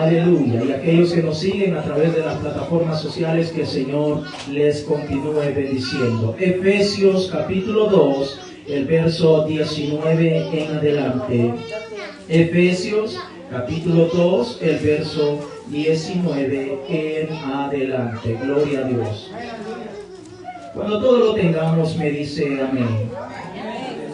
Aleluya. Y aquellos que nos siguen a través de las plataformas sociales, que el Señor les continúe bendiciendo. Efesios capítulo 2, el verso 19 en adelante. Efesios capítulo 2, el verso 19 en adelante. Gloria a Dios. Cuando todo lo tengamos, me dice amén.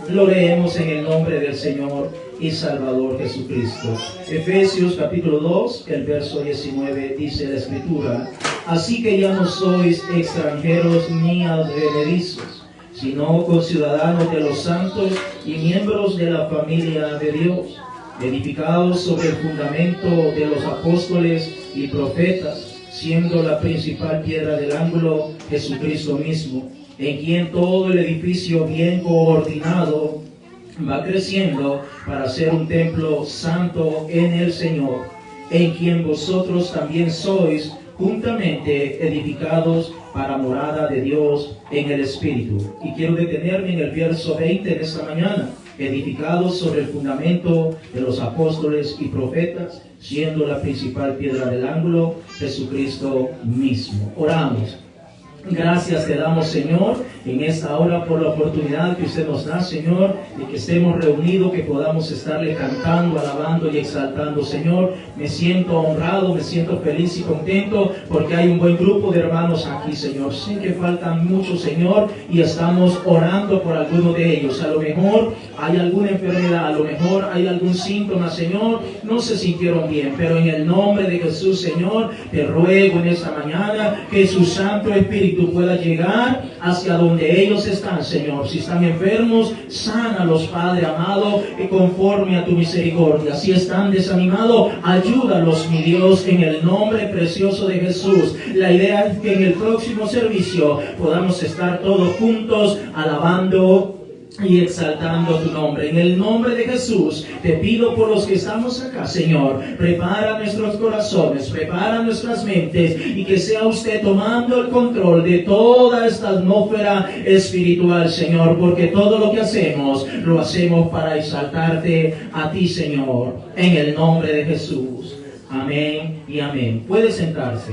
Lo leemos en el nombre del Señor y Salvador Jesucristo. Efesios capítulo 2, el verso 19, dice la Escritura: así que ya no sois extranjeros ni advenedizos, sino conciudadanos de los santos y miembros de la familia de Dios, edificados sobre el fundamento de los apóstoles y profetas, siendo la principal piedra del ángulo Jesucristo mismo, en quien todo el edificio bien coordinado va creciendo para ser un templo santo en el Señor, en quien vosotros también sois juntamente edificados para morada de Dios en el Espíritu. Y quiero detenerme en el verso 20 de esta mañana: edificados sobre el fundamento de los apóstoles y profetas, siendo la principal piedra del ángulo Jesucristo mismo. Oramos. Gracias te damos, Señor, en esta hora por la oportunidad que usted nos da, Señor, de que estemos reunidos, que podamos estarle cantando, alabando y exaltando, Señor. Me siento honrado, me siento feliz y contento porque hay un buen grupo de hermanos aquí, Señor. Sé que faltan muchos, Señor, y estamos orando por alguno de ellos. A lo mejor hay alguna enfermedad, a lo mejor hay algún síntoma, Señor, no se sintieron bien, pero en el nombre de Jesús, Señor, te ruego en esta mañana que su Santo Espíritu pueda llegar hacia donde ellos están, Señor. Si están enfermos, sánalos, Padre amado, conforme a tu misericordia. Si están desanimados, ayúdalos, mi Dios, en el nombre precioso de Jesús. La idea es que en el próximo servicio podamos estar todos juntos alabando y exaltando tu nombre. En el nombre de Jesús te pido por los que estamos acá, Señor. Prepara nuestros corazones, prepara nuestras mentes, y que sea usted tomando el control de toda esta atmósfera espiritual, Señor, porque todo lo que hacemos, lo hacemos para exaltarte a ti, Señor, en el nombre de Jesús. Amén y amén. Puede sentarse.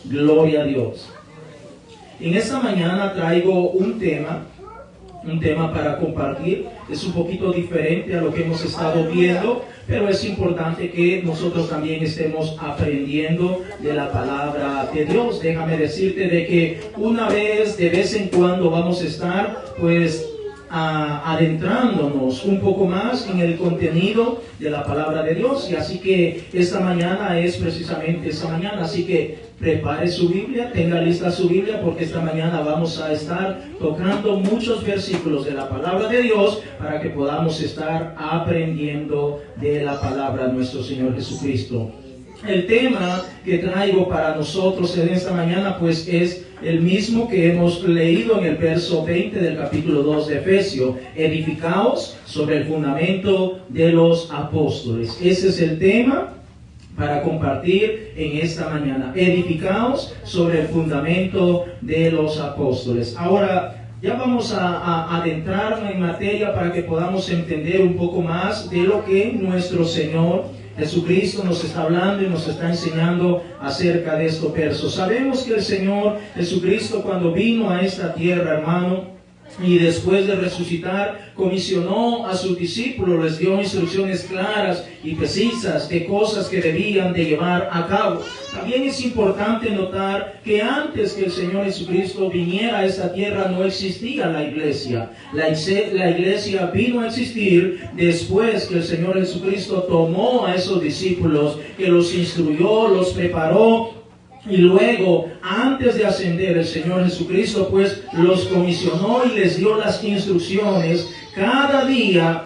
Gloria a Dios. En esta mañana traigo un tema para compartir. Es un poquito diferente a lo que hemos estado viendo, pero es importante que nosotros también estemos aprendiendo de la palabra de Dios. Déjame decirte de que de vez en cuando vamos a estar adentrándonos un poco más en el contenido de la palabra de Dios, y así que esta mañana es precisamente esta mañana. Así que prepare su Biblia, tenga lista su Biblia, porque esta mañana vamos a estar tocando muchos versículos de la palabra de Dios para que podamos estar aprendiendo de la palabra de nuestro Señor Jesucristo. El tema que traigo para nosotros en esta mañana pues es el mismo que hemos leído en el verso 20 del capítulo 2 de Efesios: edificaos sobre el fundamento de los apóstoles. Ese es el tema para compartir en esta mañana. Edificaos sobre el fundamento de los apóstoles. Ahora, ya vamos a adentrarnos en materia para que podamos entender un poco más de lo que nuestro Señor Jesucristo nos está hablando y nos está enseñando acerca de estos versos. Sabemos que el Señor Jesucristo, cuando vino a esta tierra, hermano, y después de resucitar, comisionó a sus discípulos, les dio instrucciones claras y precisas de cosas que debían de llevar a cabo. También es importante notar que antes que el Señor Jesucristo viniera a esta tierra no existía la iglesia. La iglesia vino a existir después que el Señor Jesucristo tomó a esos discípulos, que los instruyó, los preparó. Y luego, antes de ascender, el Señor Jesucristo pues los comisionó y les dio las instrucciones cada día,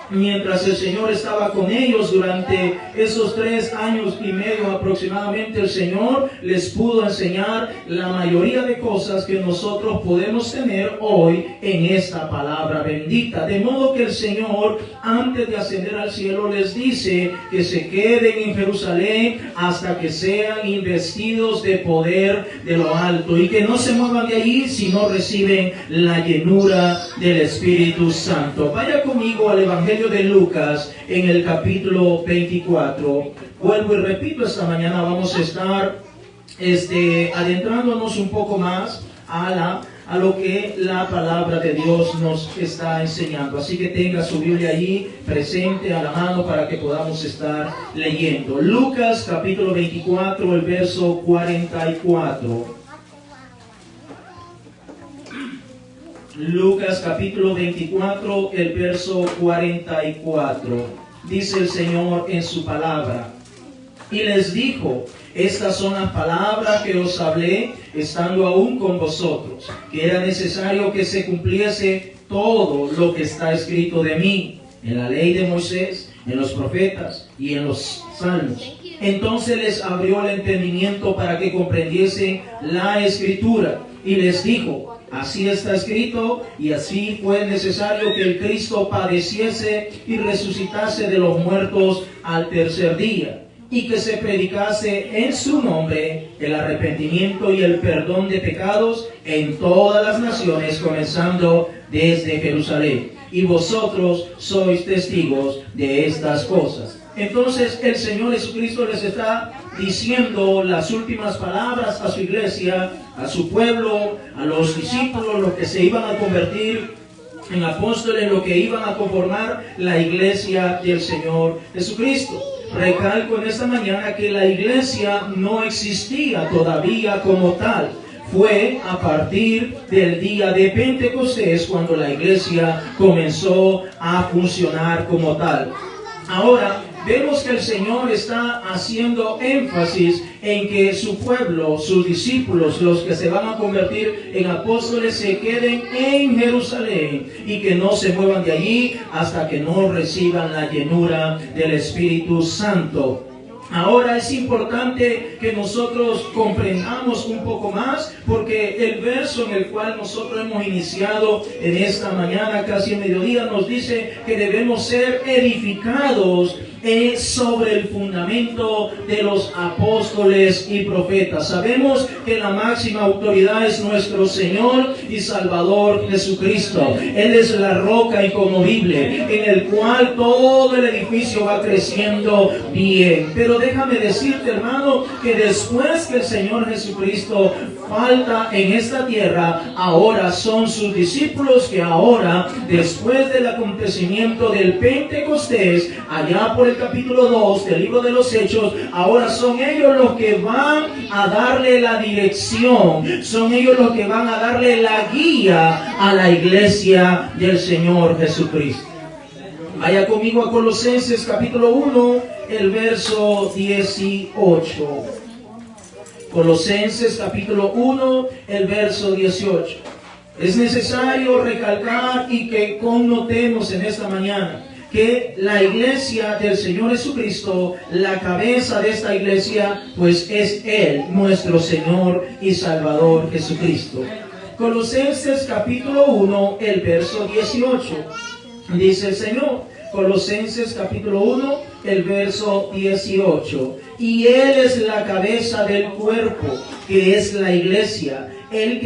mientras el Señor estaba con ellos durante esos 3 años y medio aproximadamente. El Señor les pudo enseñar la mayoría de cosas que nosotros podemos tener hoy en esta palabra bendita. De modo que el Señor, antes de ascender al cielo, les dice que se queden en Jerusalén hasta que sean investidos de poder de lo alto, y que no se muevan de allí si no reciben la llenura del Espíritu Santo. Vaya conmigo al Evangelio de Lucas en el capítulo 24. Vuelvo y repito, esta mañana vamos a estar adentrándonos un poco más a lo que la palabra de Dios nos está enseñando. Así que tenga su Biblia allí presente a la mano para que podamos estar leyendo. Lucas capítulo 24, el verso 44. Lucas capítulo 24, el verso 44. Dice el Señor en su palabra: y les dijo, estas son las palabras que os hablé estando aún con vosotros, que era necesario que se cumpliese todo lo que está escrito de mí, en la ley de Moisés, en los profetas y en los salmos. Entonces les abrió el entendimiento para que comprendiesen la escritura, y les dijo, así está escrito, y así fue necesario que el Cristo padeciese y resucitase de los muertos al tercer día, y que se predicase en su nombre el arrepentimiento y el perdón de pecados en todas las naciones, comenzando desde Jerusalén. Y vosotros sois testigos de estas cosas. Entonces el Señor Jesucristo les está diciendo las últimas palabras a su iglesia, a su pueblo, a los discípulos, los que se iban a convertir en apóstoles, los que iban a conformar la iglesia del Señor Jesucristo. Recalco en esta mañana que la iglesia no existía todavía como tal. Fue a partir del día de Pentecostés cuando la iglesia comenzó a funcionar como tal. Ahora vemos que el Señor está haciendo énfasis en que su pueblo, sus discípulos, los que se van a convertir en apóstoles, se queden en Jerusalén y que no se muevan de allí hasta que no reciban la llenura del Espíritu Santo. Ahora es importante que nosotros comprendamos un poco más, porque el verso en el cual nosotros hemos iniciado en esta mañana, casi a mediodía, nos dice que debemos ser edificados sobre el fundamento de los apóstoles y profetas. Sabemos que la máxima autoridad es nuestro Señor y Salvador Jesucristo. Él es la roca inconmovible en el cual todo el edificio va creciendo bien. Pero déjame decirte, hermano, que después que el Señor Jesucristo falta en esta tierra, ahora son sus discípulos que ahora, después del acontecimiento del Pentecostés, allá por el capítulo 2 del libro de los Hechos, ahora son ellos los que van a darle la dirección, son ellos los que van a darle la guía a la iglesia del Señor Jesucristo. Vaya conmigo a Colosenses capítulo 1, el verso 18. Colosenses capítulo 1, el verso 18. Es necesario recalcar y que connotemos en esta mañana que la iglesia del Señor Jesucristo, la cabeza de esta iglesia, pues es Él, nuestro Señor y Salvador Jesucristo. Colosenses capítulo 1, el verso 18. Dice el Señor, Colosenses capítulo 1, el verso 18. Y Él es la cabeza del cuerpo, que es la iglesia, Él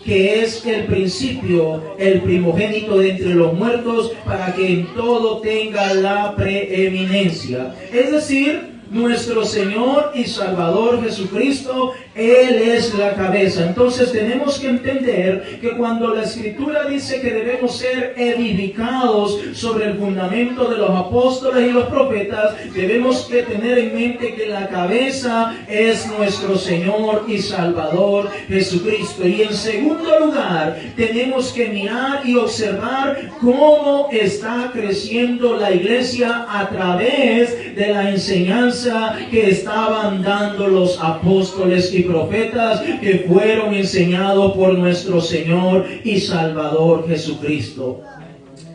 que es el principio, el primogénito de entre los muertos, para que en todo tenga la preeminencia. Es decir, nuestro Señor y Salvador Jesucristo, Él es la cabeza. Entonces tenemos que entender que cuando la Escritura dice que debemos ser edificados sobre el fundamento de los apóstoles y los profetas, debemos que tener en mente que la cabeza es nuestro Señor y Salvador Jesucristo. Y en segundo lugar, tenemos que mirar y observar cómo está creciendo la iglesia a través de la enseñanza que estaban dando los apóstoles y profetas, que fueron enseñados por nuestro Señor y Salvador Jesucristo.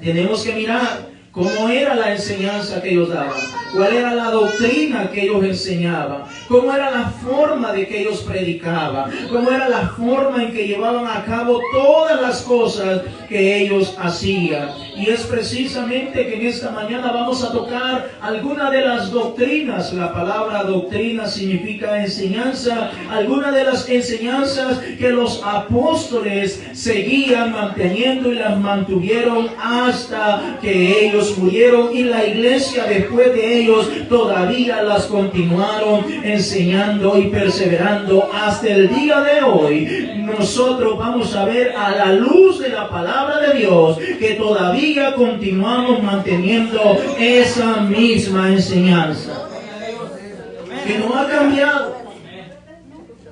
Tenemos que mirar cómo era la enseñanza que ellos daban, cuál era la doctrina que ellos enseñaban, cómo era la forma de que ellos predicaban, cómo era la forma en que llevaban a cabo todas las cosas que ellos hacían. Y es precisamente que en esta mañana vamos a tocar alguna de las doctrinas. La palabra doctrina significa enseñanza. Algunas de las enseñanzas que los apóstoles seguían manteniendo y las mantuvieron hasta que ellos murieron. Y la iglesia después de ellos todavía las continuaron enseñando y perseverando hasta el día de hoy. Nosotros vamos a ver a la luz de la palabra de Dios que todavía continuamos manteniendo esa misma enseñanza, que no ha cambiado.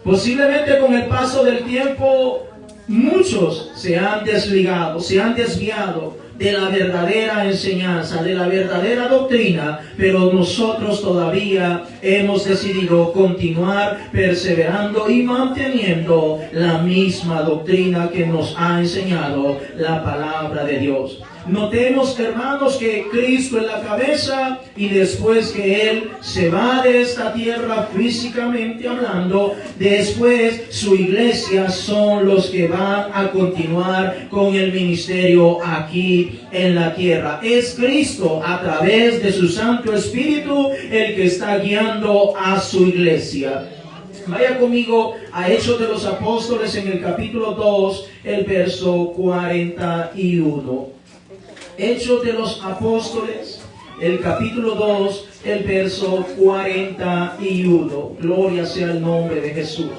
Posiblemente con el paso del tiempo muchos se han desligado, se han desviado de la verdadera enseñanza, de la verdadera doctrina, pero nosotros todavía hemos decidido continuar perseverando y manteniendo la misma doctrina que nos ha enseñado la palabra de Dios. Notemos, hermanos, que Cristo es la cabeza y después que Él se va de esta tierra físicamente hablando, después su iglesia son los que van a continuar con el ministerio aquí en la tierra. Es Cristo a través de su Santo Espíritu el que está guiando a su iglesia. Vaya conmigo a Hechos de los Apóstoles en el capítulo 2, el verso 41. Hechos de los Apóstoles, el capítulo 2, el verso 41. Gloria sea el nombre de Jesús.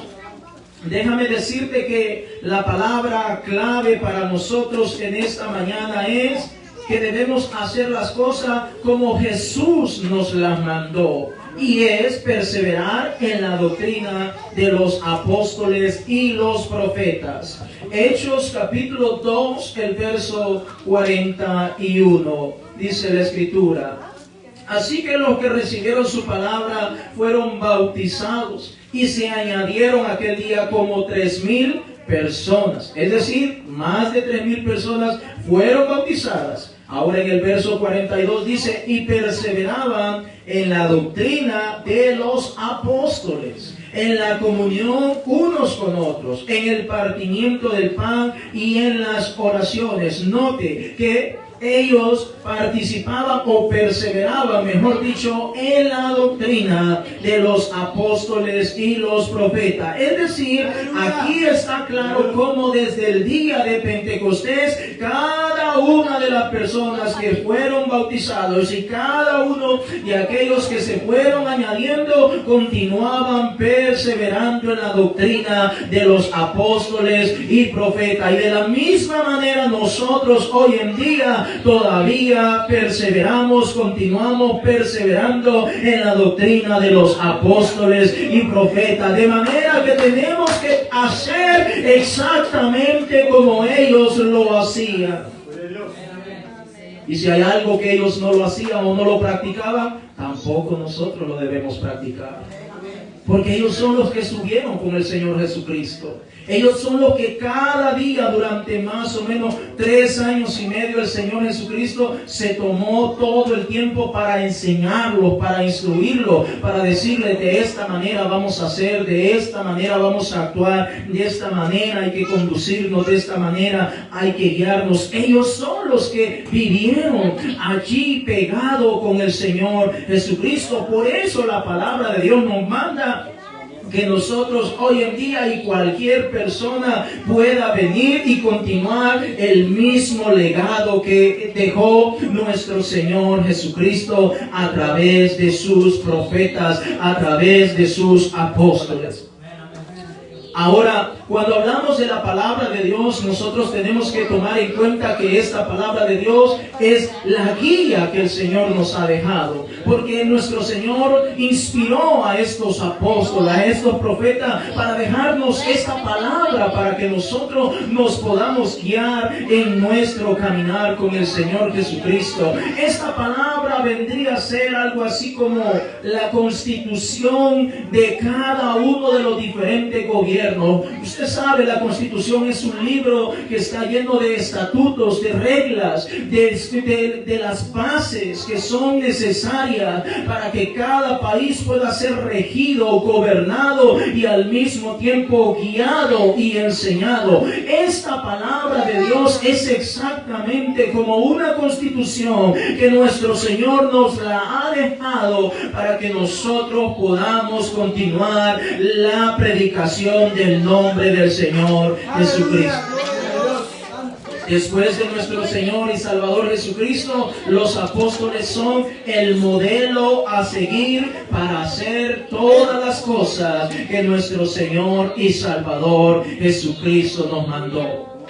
Déjame decirte que la palabra clave para nosotros en esta mañana es que debemos hacer las cosas como Jesús nos las mandó. Y es perseverar en la doctrina de los apóstoles y los profetas. Hechos capítulo 2, el verso 41, dice la Escritura: así que los que recibieron su palabra fueron bautizados, y se añadieron aquel día como 3,000 personas. Es decir, más de 3,000 personas fueron bautizadas. Ahora en el verso 42 dice: y perseveraban en la doctrina de los apóstoles, en la comunión unos con otros, en el partimiento del pan y en las oraciones. Note que ellos participaban o perseveraban, mejor dicho, en la doctrina de los apóstoles y los profetas. Es decir, aquí está claro cómo desde el día de Pentecostés, cada una de las personas que fueron bautizados y cada uno de aquellos que se fueron añadiendo, continuaban perseverando en la doctrina de los apóstoles y profetas. Y de la misma manera nosotros hoy en día todavía perseveramos, continuamos perseverando en la doctrina de los apóstoles y profetas, de manera que tenemos que hacer exactamente como ellos lo hacían. Y si hay algo que ellos no lo hacían o no lo practicaban, tampoco nosotros lo debemos practicar, porque ellos son los que subieron con el Señor Jesucristo. Ellos son los que cada día durante más o menos 3 años y medio el Señor Jesucristo se tomó todo el tiempo para enseñarlos, para instruirlos, para decirles: de esta manera vamos a hacer, de esta manera vamos a actuar, de esta manera hay que conducirnos, de esta manera hay que guiarnos. Ellos son los que vivieron allí pegados con el Señor Jesucristo. Por eso la palabra de Dios nos manda que nosotros hoy en día y cualquier persona pueda venir y continuar el mismo legado que dejó nuestro Señor Jesucristo a través de sus profetas, a través de sus apóstoles. Ahora, cuando hablamos de la palabra de Dios, nosotros tenemos que tomar en cuenta que esta palabra de Dios es la guía que el Señor nos ha dejado. Porque nuestro Señor inspiró a estos apóstoles, a estos profetas, para dejarnos esta palabra, para que nosotros nos podamos guiar en nuestro caminar con el Señor Jesucristo. Esta palabra vendría a ser algo así como la constitución de cada uno de los diferentes gobiernos. Usted sabe, la Constitución es un libro que está lleno de estatutos, de reglas, de las bases que son necesarias para que cada país pueda ser regido, gobernado y al mismo tiempo guiado y enseñado. Esta palabra de Dios es exactamente como una constitución que nuestro Señor nos la ha dejado para que nosotros podamos continuar la predicación del nombre del Señor Jesucristo. Después de nuestro Señor y Salvador Jesucristo, los apóstoles son el modelo a seguir para hacer todas las cosas que nuestro Señor y Salvador Jesucristo nos mandó.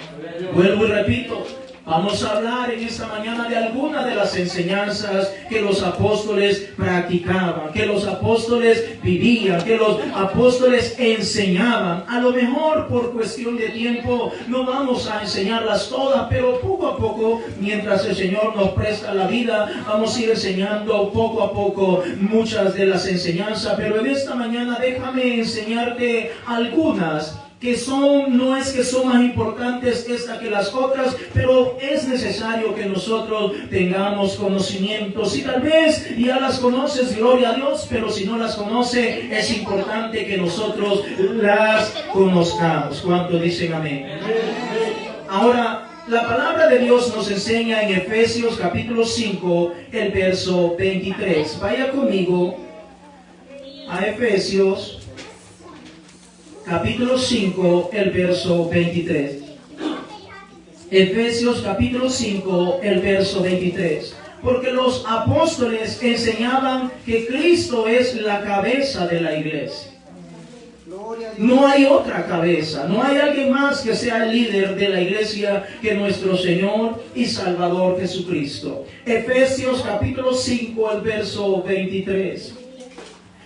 Vuelvo y repito, vamos a hablar en esta mañana de algunas de las enseñanzas que los apóstoles practicaban, que los apóstoles vivían, que los apóstoles enseñaban. A lo mejor por cuestión de tiempo no vamos a enseñarlas todas, pero poco a poco, mientras el Señor nos presta la vida, vamos a ir enseñando poco a poco muchas de las enseñanzas. Pero en esta mañana déjame enseñarte algunas que no es que son más importantes esta que las otras, pero es necesario que nosotros tengamos conocimientos. Y tal vez ya las conoces, gloria a Dios, pero si no las conoce, es importante que nosotros las conozcamos. ¿Cuántos dicen amén? Ahora, la palabra de Dios nos enseña en Efesios capítulo 5, el verso 23. Vaya conmigo a Efesios capítulo 5, el verso 23. Efesios capítulo 5, el verso 23. Porque los apóstoles enseñaban que Cristo es la cabeza de la iglesia. No hay otra cabeza, no hay alguien más que sea el líder de la iglesia que nuestro Señor y Salvador Jesucristo. Efesios capítulo 5, el verso 23.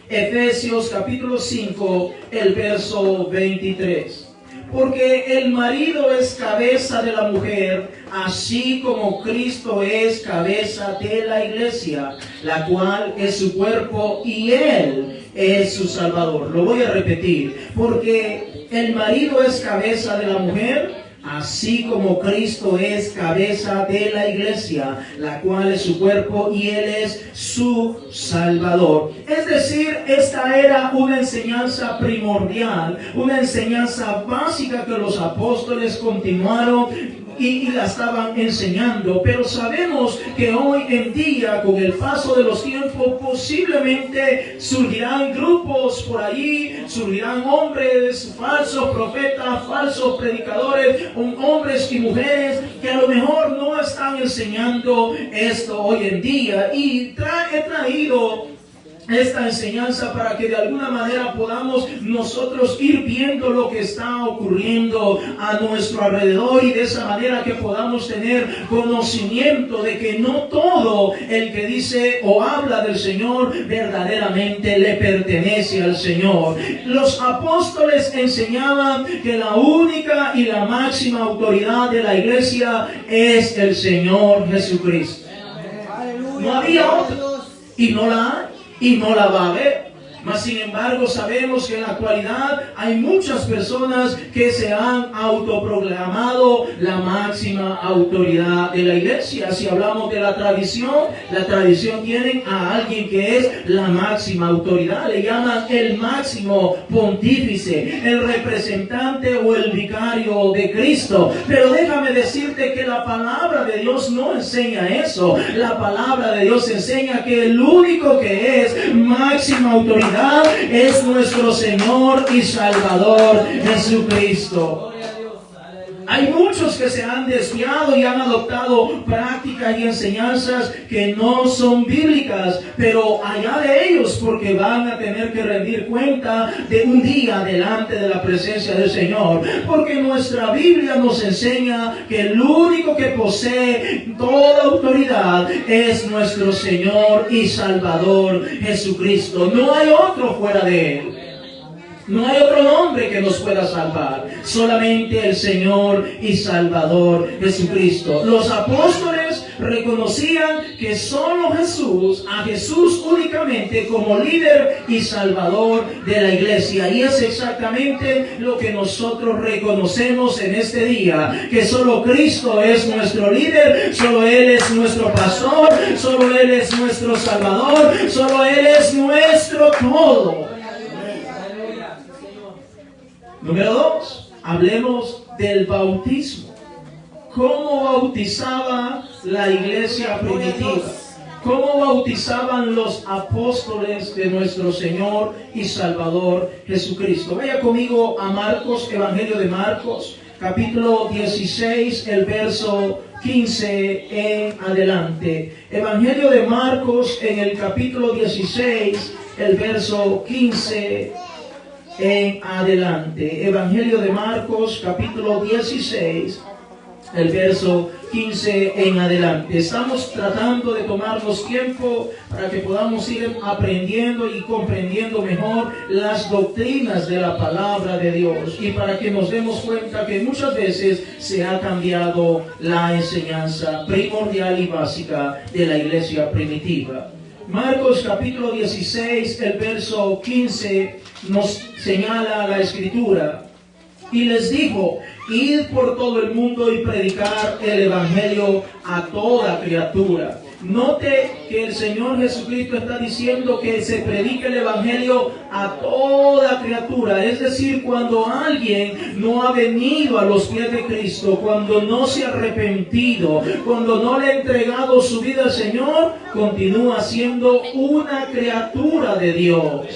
Efesios capítulo 5, el verso 23. Porque el marido es cabeza de la mujer, así como Cristo es cabeza de la iglesia, la cual es su cuerpo y Él es su Salvador. Lo voy a repetir. Porque el marido es cabeza de la mujer, así como Cristo es cabeza de la iglesia, la cual es su cuerpo y Él es su Salvador. Es decir, esta era una enseñanza primordial, una enseñanza básica que los apóstoles continuaron y la estaban enseñando. Pero sabemos que hoy en día, con el paso de los tiempos, posiblemente surgirán grupos por allí, surgirán hombres, falsos profetas, falsos predicadores, hombres y mujeres que a lo mejor no están enseñando esto hoy en día. Y he traído esta enseñanza para que de alguna manera podamos nosotros ir viendo lo que está ocurriendo a nuestro alrededor, y de esa manera que podamos tener conocimiento de que no todo el que dice o habla del Señor verdaderamente le pertenece al Señor. Los apóstoles enseñaban que la única y la máxima autoridad de la iglesia es el Señor Jesucristo. No había otra, y no la hay, y no la va a haber. Mas sin embargo sabemos que en la actualidad hay muchas personas que se han autoproclamado la máxima autoridad de la iglesia. Si hablamos de la tradición tiene a alguien que es la máxima autoridad. Le llaman el máximo pontífice, el representante o el vicario de Cristo. Pero déjame decirte que la palabra de Dios no enseña eso. La palabra de Dios enseña que el único que es máxima autoridad es nuestro Señor y Salvador Jesucristo. Hay muchos que se han desviado y han adoptado prácticas y enseñanzas que no son bíblicas, pero allá de ellos, porque van a tener que rendir cuenta de un día delante de la presencia del Señor. Porque nuestra Biblia nos enseña que el único que posee toda autoridad es nuestro Señor y Salvador Jesucristo. No hay otro fuera de Él. No hay otro nombre que nos pueda salvar, solamente el Señor y Salvador Jesucristo. Los apóstoles reconocían que solo a Jesús únicamente como líder y Salvador de la iglesia. Y es exactamente lo que nosotros reconocemos en este día, que solo Cristo es nuestro líder, solo Él es nuestro pastor, solo Él es nuestro Salvador, solo Él es nuestro todo. Número 2, hablemos del bautismo. ¿Cómo bautizaba la iglesia primitiva? ¿Cómo bautizaban los apóstoles de nuestro Señor y Salvador Jesucristo? Vaya conmigo a Marcos, Evangelio de Marcos, capítulo 16, el verso 15 en adelante. Evangelio de Marcos en el capítulo 16, el verso 15 en adelante. Evangelio de Marcos, capítulo 16, el verso 15 en adelante. Estamos tratando de tomarnos tiempo para que podamos ir aprendiendo y comprendiendo mejor las doctrinas de la palabra de Dios, y para que nos demos cuenta que muchas veces se ha cambiado la enseñanza primordial y básica de la iglesia primitiva. Marcos capítulo 16, el verso 15 nos señala la escritura: y les dijo, id por todo el mundo y predicar el evangelio a toda criatura. Note que el Señor Jesucristo está diciendo que se predique el evangelio a toda criatura. Es decir, cuando alguien no ha venido a los pies de Cristo, cuando no se ha arrepentido, cuando no le ha entregado su vida al Señor, continúa siendo una criatura de Dios.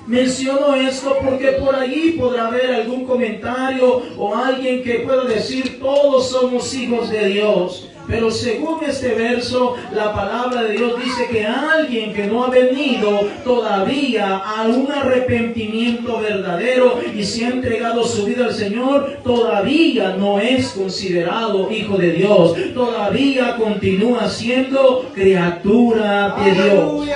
Menciono esto porque por allí podrá haber algún comentario o alguien que pueda decir todos somos hijos de Dios. Pero según este verso, la palabra de Dios dice que alguien que no ha venido todavía a un arrepentimiento verdadero y se ha entregado su vida al Señor, todavía no es considerado hijo de Dios. Todavía continúa siendo criatura de Dios.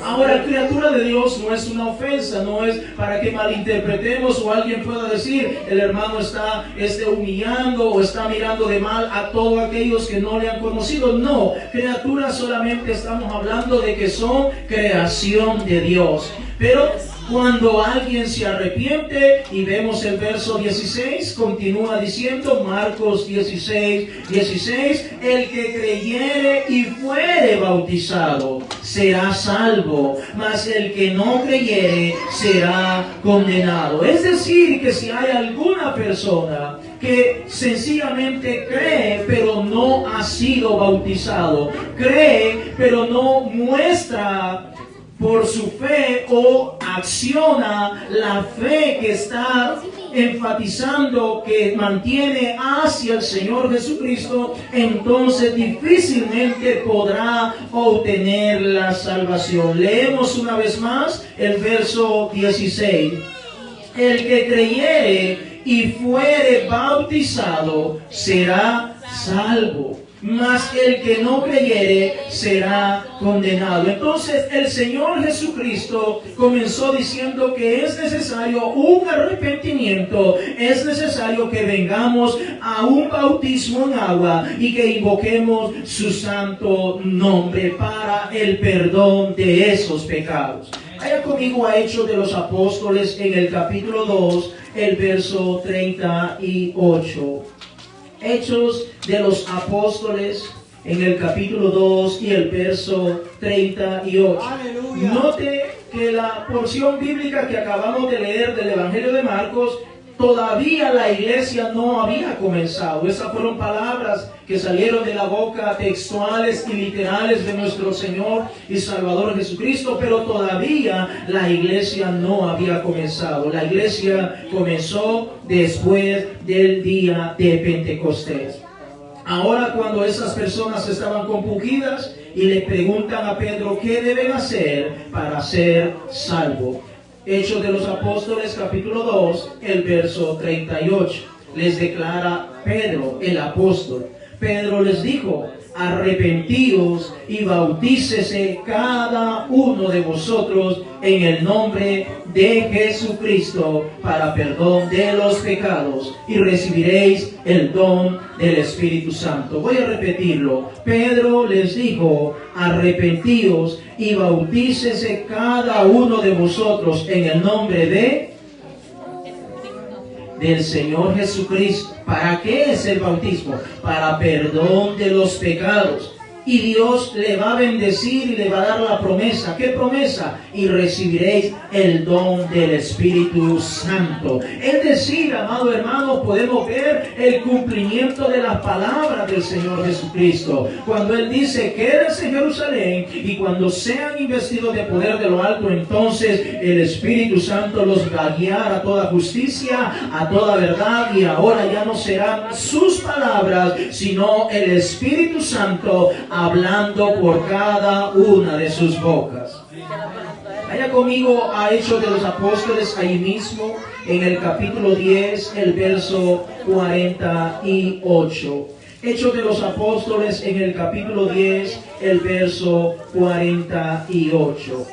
Ahora, criatura de Dios no es una ofensa, no es para que malinterpretemos o alguien pueda decir el hermano está humillando o está mirando de mal a todos aquellos que no le han conocido. No, criatura solamente estamos hablando de que son creación de Dios. Pero cuando alguien se arrepiente, y vemos el verso 16, continúa diciendo, Marcos 16, 16, el que creyere y fuere bautizado será salvo, mas el que no creyere será condenado. Es decir, que si hay alguna persona que sencillamente cree pero no ha sido bautizado, cree pero no muestra por su fe o acciona la fe que está enfatizando, que mantiene hacia el Señor Jesucristo, entonces difícilmente podrá obtener la salvación. Leemos una vez más el verso 16. El que creyere y fuere bautizado será salvo, mas el que no creyere será condenado. Entonces el Señor Jesucristo comenzó diciendo que es necesario un arrepentimiento, es necesario que vengamos a un bautismo en agua y que invoquemos su santo nombre para el perdón de esos pecados. Vaya conmigo a Hechos de los Apóstoles en el capítulo 2, el verso 38. Hechos de los Apóstoles en el capítulo 2 y el verso 38. ¡Aleluya! Note que la porción bíblica que acabamos de leer del Evangelio de Marcos, todavía la iglesia no había comenzado. Esas fueron palabras que salieron de la boca textuales y literales de nuestro Señor y Salvador Jesucristo, pero todavía la iglesia no había comenzado. La iglesia comenzó después del día de Pentecostés. Ahora, cuando esas personas estaban compungidas y le preguntan a Pedro qué deben hacer para ser salvos. Hechos de los Apóstoles, capítulo 2, el verso 38. Les declara Pedro, el apóstol. Pedro les dijo, arrepentíos y bautícese cada uno de vosotros en el nombre de Jesucristo para perdón de los pecados y recibiréis el don del Espíritu Santo. Voy a repetirlo. Pedro les dijo, arrepentíos y bautícese cada uno de vosotros en el nombre del Señor Jesucristo. ¿Para qué es el bautismo? Para perdón de los pecados. Y Dios le va a bendecir y le va a dar la promesa. ¿Qué promesa? Y recibiréis el don del Espíritu Santo. Es decir, amado hermano, podemos ver el cumplimiento de las palabras del Señor Jesucristo. Cuando Él dice, quédense en Jerusalén y cuando sean investidos de poder de lo alto, entonces el Espíritu Santo los va a guiar a toda justicia, a toda verdad, y ahora ya no serán sus palabras, sino el Espíritu Santo hablando por cada una de sus bocas. Vaya conmigo a Hechos de los Apóstoles, ahí mismo, en el capítulo 10, el verso 48. Hechos de los Apóstoles, en el capítulo 10, el verso 48.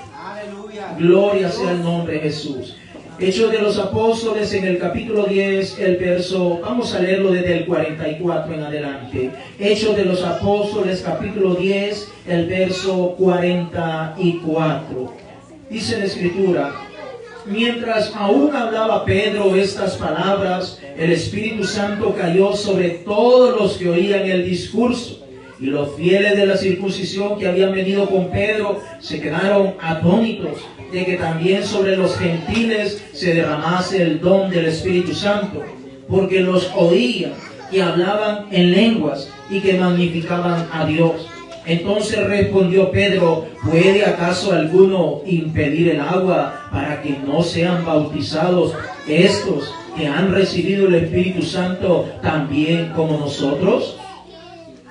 Gloria sea el nombre de Jesús. Hechos de los Apóstoles en el capítulo 10, el verso, vamos a leerlo desde el 44 en adelante. Hechos de los Apóstoles, capítulo 10, el verso 44. Dice la Escritura, mientras aún hablaba Pedro estas palabras, el Espíritu Santo cayó sobre todos los que oían el discurso. Y los fieles de la circuncisión que habían venido con Pedro se quedaron atónitos de que también sobre los gentiles se derramase el don del Espíritu Santo, porque los oían y hablaban en lenguas y que magnificaban a Dios. Entonces respondió Pedro, ¿puede acaso alguno impedir el agua para que no sean bautizados estos que han recibido el Espíritu Santo también como nosotros?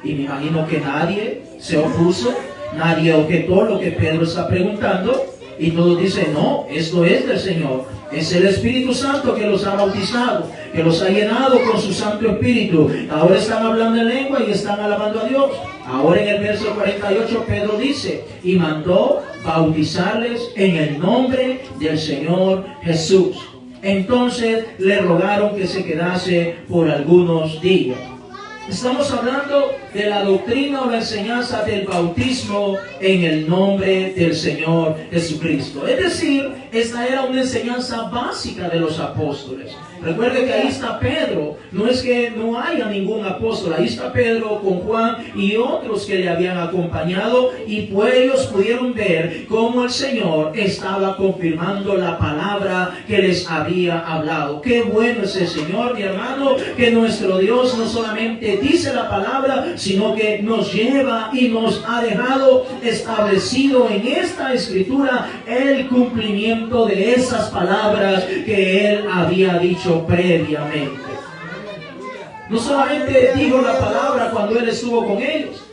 Y me imagino que nadie se opuso, nadie objetó lo que Pedro está preguntando, y todos dicen, no, esto es del Señor, es el Espíritu Santo que los ha bautizado, que los ha llenado con su Santo Espíritu. Ahora están hablando en lengua y están alabando a Dios. Ahora en el verso 48 Pedro dice, y mandó bautizarles en el nombre del Señor Jesús. Entonces le rogaron que se quedase por algunos días. Estamos hablando de la doctrina o la enseñanza del bautismo en el nombre del Señor Jesucristo. Es decir, esta era una enseñanza básica de los apóstoles. Recuerde que ahí está Pedro, no es que no haya ningún apóstol, ahí está Pedro con Juan y otros que le habían acompañado, y pues ellos pudieron ver cómo el Señor estaba confirmando la palabra que les había hablado. Qué bueno es el Señor, mi hermano, que nuestro Dios no solamente dice la palabra, sino que nos lleva y nos ha dejado establecido en esta Escritura el cumplimiento de esas palabras que Él había dicho previamente. No solamente dijo la palabra cuando Él estuvo con ellos.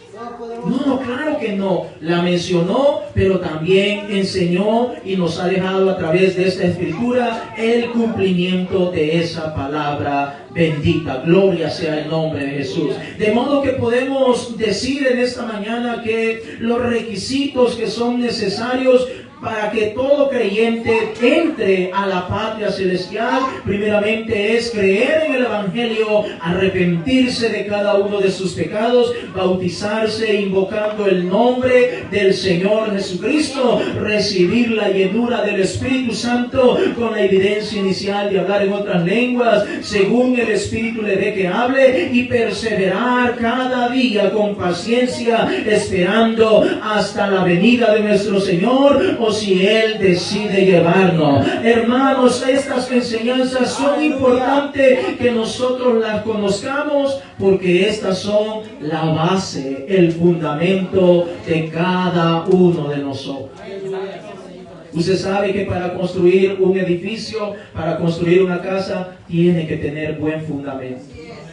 No, claro que no. La mencionó, pero también enseñó y nos ha dejado a través de esta Escritura el cumplimiento de esa palabra bendita. Gloria sea el nombre de Jesús. De modo que podemos decir en esta mañana que los requisitos que son necesarios para que todo creyente entre a la patria celestial, primeramente es creer en el Evangelio, arrepentirse de cada uno de sus pecados, bautizarse invocando el nombre del Señor Jesucristo, recibir la llenura del Espíritu Santo con la evidencia inicial de hablar en otras lenguas, según el Espíritu le dé que hable, y perseverar cada día con paciencia, esperando hasta la venida de nuestro Señor, o si Él decide llevarnos. Hermanos, estas enseñanzas son importantes que nosotros las conozcamos, porque estas son la base, el fundamento de cada uno de nosotros. Usted sabe que para construir un edificio, para construir una casa, tiene que tener buen fundamento,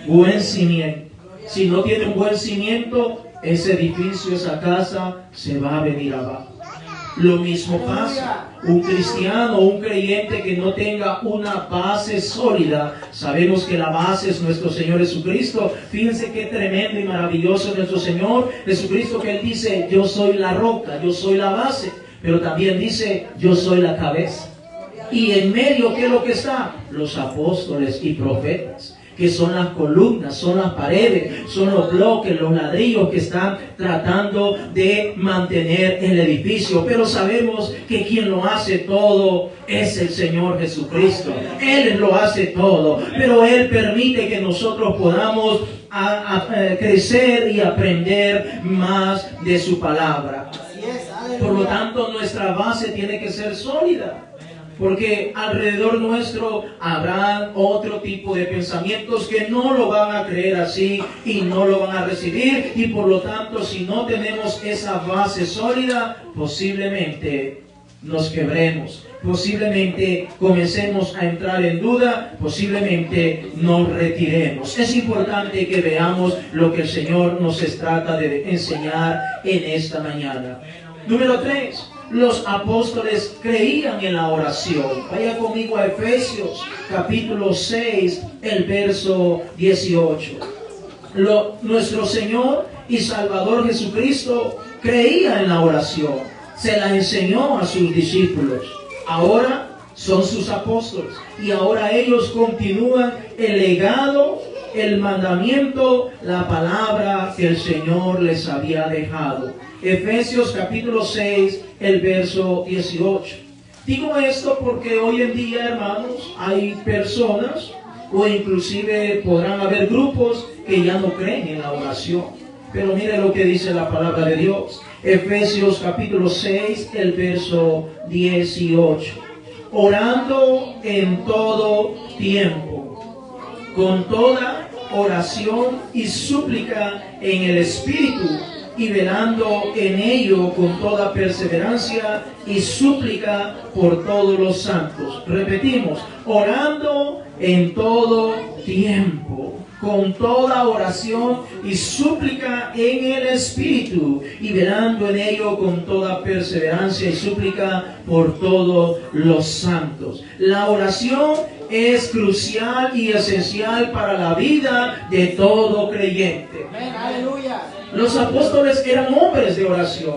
buen cimiento. Si no tiene un buen cimiento, ese edificio, esa casa, se va a venir abajo. Lo mismo pasa, un cristiano, un creyente que no tenga una base sólida. Sabemos que la base es nuestro Señor Jesucristo. Fíjense qué tremendo y maravilloso es nuestro Señor Jesucristo, que Él dice, yo soy la roca, yo soy la base, pero también dice, yo soy la cabeza. Y en medio, ¿qué es lo que está? Los apóstoles y profetas, que son las columnas, son las paredes, son los bloques, los ladrillos que están tratando de mantener el edificio. Pero sabemos que quien lo hace todo es el Señor Jesucristo. Él lo hace todo, pero Él permite que nosotros podamos crecer y aprender más de su palabra. Por lo tanto, nuestra base tiene que ser sólida, porque alrededor nuestro habrá otro tipo de pensamientos que no lo van a creer así y no lo van a recibir, y por lo tanto, si no tenemos esa base sólida, posiblemente nos quebremos, posiblemente comencemos a entrar en duda, posiblemente nos retiremos. Es importante que veamos lo que el Señor nos trata de enseñar en esta mañana. Número 3. Los apóstoles creían en la oración. Vaya conmigo a Efesios capítulo 6, el verso 18. Nuestro Señor y Salvador Jesucristo creía en la oración. Se la enseñó a sus discípulos. Ahora son sus apóstoles. Y ahora ellos continúan el legado, el mandamiento, la palabra que el Señor les había dejado. Efesios capítulo 6, el verso 18. Digo esto porque hoy en día, hermanos, hay personas, o inclusive podrán haber grupos que ya no creen en la oración. Pero mire lo que dice la palabra de Dios. Efesios capítulo 6, el verso 18. Orando en todo tiempo, con toda oración y súplica en el Espíritu, y velando en ello con toda perseverancia y súplica por todos los santos. Repetimos, orando en todo tiempo, con toda oración y súplica en el Espíritu, y velando en ello con toda perseverancia y súplica por todos los santos. La oración es crucial y esencial para la vida de todo creyente. Aleluya. Los apóstoles eran hombres de oración.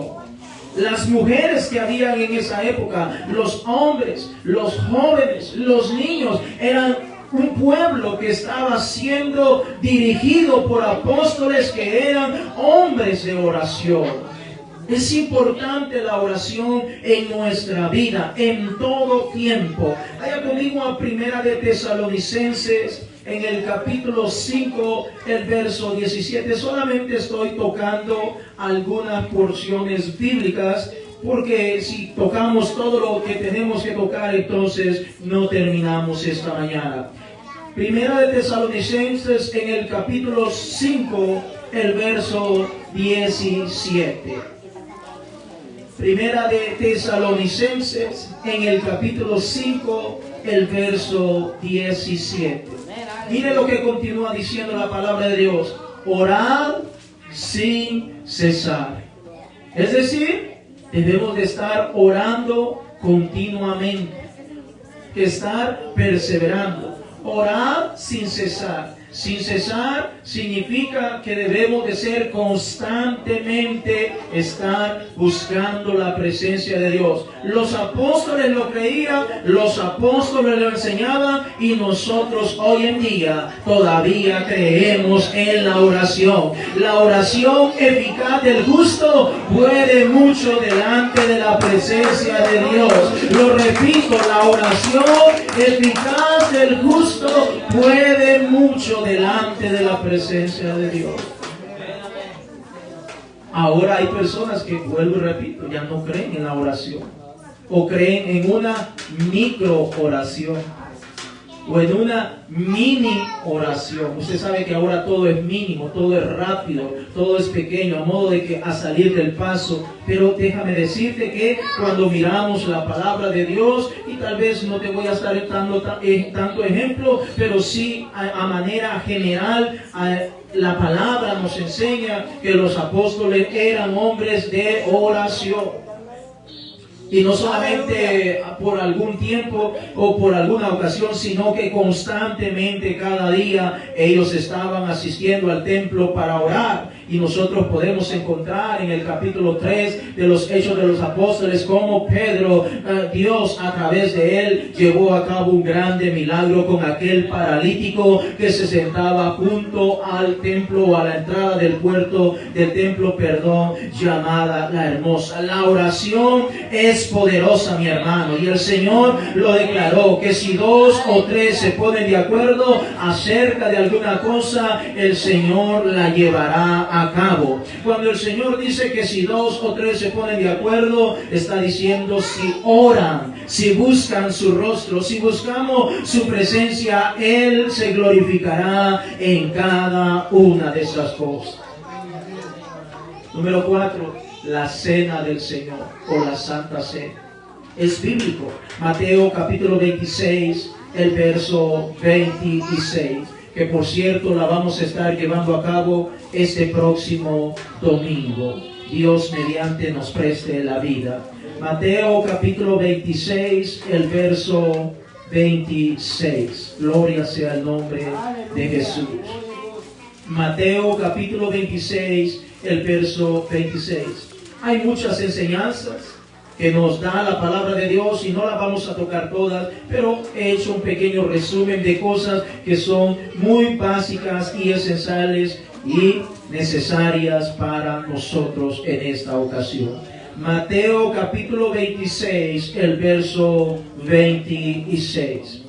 Las mujeres que habían en esa época, los hombres, los jóvenes, los niños, eran un pueblo que estaba siendo dirigido por apóstoles que eran hombres de oración. Es importante la oración en nuestra vida, en todo tiempo. Vaya conmigo a Primera de Tesalonicenses, en el capítulo 5, el verso 17. Solamente estoy tocando algunas porciones bíblicas, porque si tocamos todo lo que tenemos que tocar, entonces no terminamos esta mañana. Primera de Tesalonicenses, en el capítulo 5, el verso 17. Primera de Tesalonicenses, en el capítulo 5, el verso 17. Mire lo que continúa diciendo la palabra de Dios. Orad sin cesar. Es decir, debemos de estar orando continuamente, que estar perseverando. Orad sin cesar. Sin cesar significa que debemos de ser constantemente estar buscando la presencia de Dios. Los apóstoles lo creían, los apóstoles lo enseñaban, y nosotros hoy en día todavía creemos en la oración. La oración eficaz del justo puede mucho delante de la presencia de Dios. Lo repito, la oración eficaz del justo puede mucho delante de la presencia de Dios. Ahora hay personas que, vuelvo y repito, ya no creen en la oración, o creen en una micro oración, o en una mini oración. Usted sabe que ahora todo es mínimo, todo es rápido, todo es pequeño, a modo de que a salir del paso. Pero déjame decirte que cuando miramos la palabra de Dios, y tal vez no te voy a estar dando tanto ejemplo, pero sí a manera general, la palabra nos enseña que los apóstoles eran hombres de oración. Y no solamente por algún tiempo o por alguna ocasión, sino que constantemente, cada día, ellos estaban asistiendo al templo para orar. Y nosotros podemos encontrar en el capítulo 3 de los Hechos de los Apóstoles cómo Pedro, Dios a través de él, llevó a cabo un grande milagro con aquel paralítico que se sentaba junto al templo, a la entrada del puerto del templo, llamada La Hermosa. La oración es poderosa, mi hermano, y el Señor lo declaró, que si 2 o 3 se ponen de acuerdo acerca de alguna cosa, el Señor la llevará a cabo. Cuando el Señor dice que si 2 o 3 se ponen de acuerdo, está diciendo si oran, si buscan su rostro, si buscamos su presencia, Él se glorificará en cada una de esas cosas. Número 4, la cena del Señor o la Santa Cena. Es bíblico. Mateo capítulo 26, el verso 26, que por cierto la vamos a estar llevando a cabo este próximo domingo. Dios mediante nos preste la vida. Mateo capítulo 26, el verso 26. Gloria sea el nombre de Jesús. Mateo capítulo 26, el verso 26. Hay muchas enseñanzas que nos da la palabra de Dios y no las vamos a tocar todas, pero he hecho un pequeño resumen de cosas que son muy básicas y esenciales y necesarias para nosotros en esta ocasión. Mateo capítulo 26, el verso 26.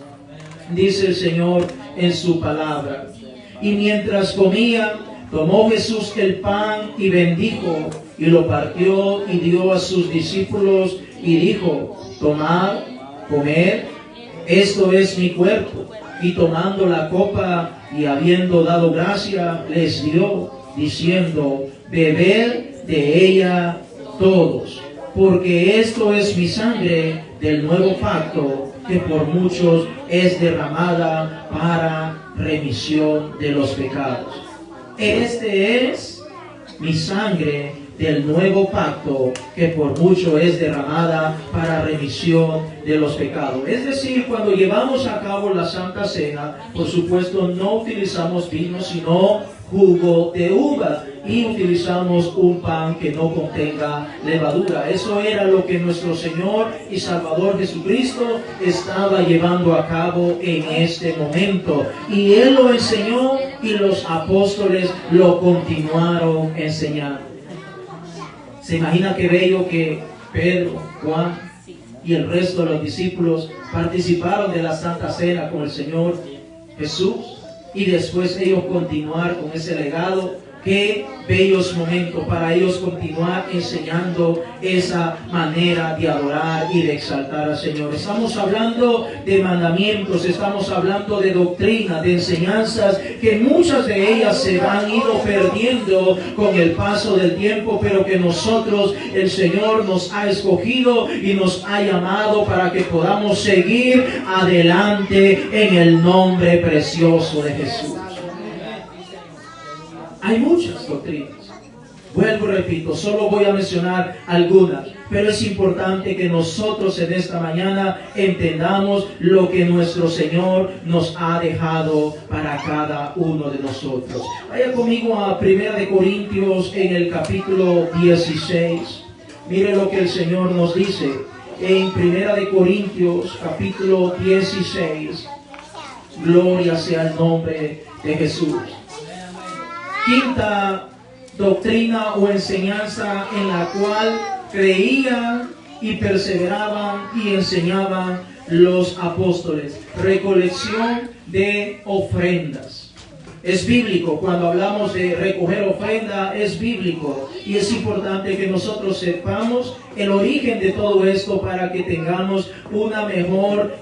Dice el Señor en su palabra: y mientras comía, tomó Jesús el pan y bendijo, y lo partió y dio a sus discípulos y dijo: tomad, comed, esto es mi cuerpo. Y tomando la copa y habiendo dado gracia, les dio, diciendo: bebed de ella todos, porque esto es mi sangre del nuevo pacto, que por muchos es derramada para remisión de los pecados. Este es mi sangre del nuevo pacto, que por mucho es derramada para remisión de los pecados. Es decir, cuando llevamos a cabo la Santa Cena, por supuesto no utilizamos vino, sino jugo de uva, y utilizamos un pan que no contenga levadura. Eso era lo que nuestro Señor y Salvador Jesucristo estaba llevando a cabo en este momento, y Él lo enseñó y los apóstoles lo continuaron enseñando. ¿Se imagina qué bello que Pedro, Juan y el resto de los discípulos participaron de la Santa Cena con el Señor Jesús, y después ellos continuar con ese legado? Qué bellos momentos para ellos continuar enseñando esa manera de adorar y de exaltar al Señor. Estamos hablando de mandamientos, estamos hablando de doctrina, de enseñanzas, que muchas de ellas se han ido perdiendo con el paso del tiempo, pero que nosotros, el Señor nos ha escogido y nos ha llamado para que podamos seguir adelante en el nombre precioso de Jesús. Hay muchas doctrinas. Vuelvo y repito, solo voy a mencionar algunas, pero es importante que nosotros en esta mañana entendamos lo que nuestro Señor nos ha dejado para cada uno de nosotros. Vaya conmigo a 1 Corintios en el capítulo 16. Mire lo que el Señor nos dice en 1 Corintios capítulo 16. Gloria sea el nombre de Jesús. Quinta doctrina o enseñanza en la cual creían y perseveraban y enseñaban los apóstoles: recolección de ofrendas. Es bíblico. Cuando hablamos de recoger ofrenda, es bíblico, y es importante que nosotros sepamos el origen de todo esto para que tengamos una mejor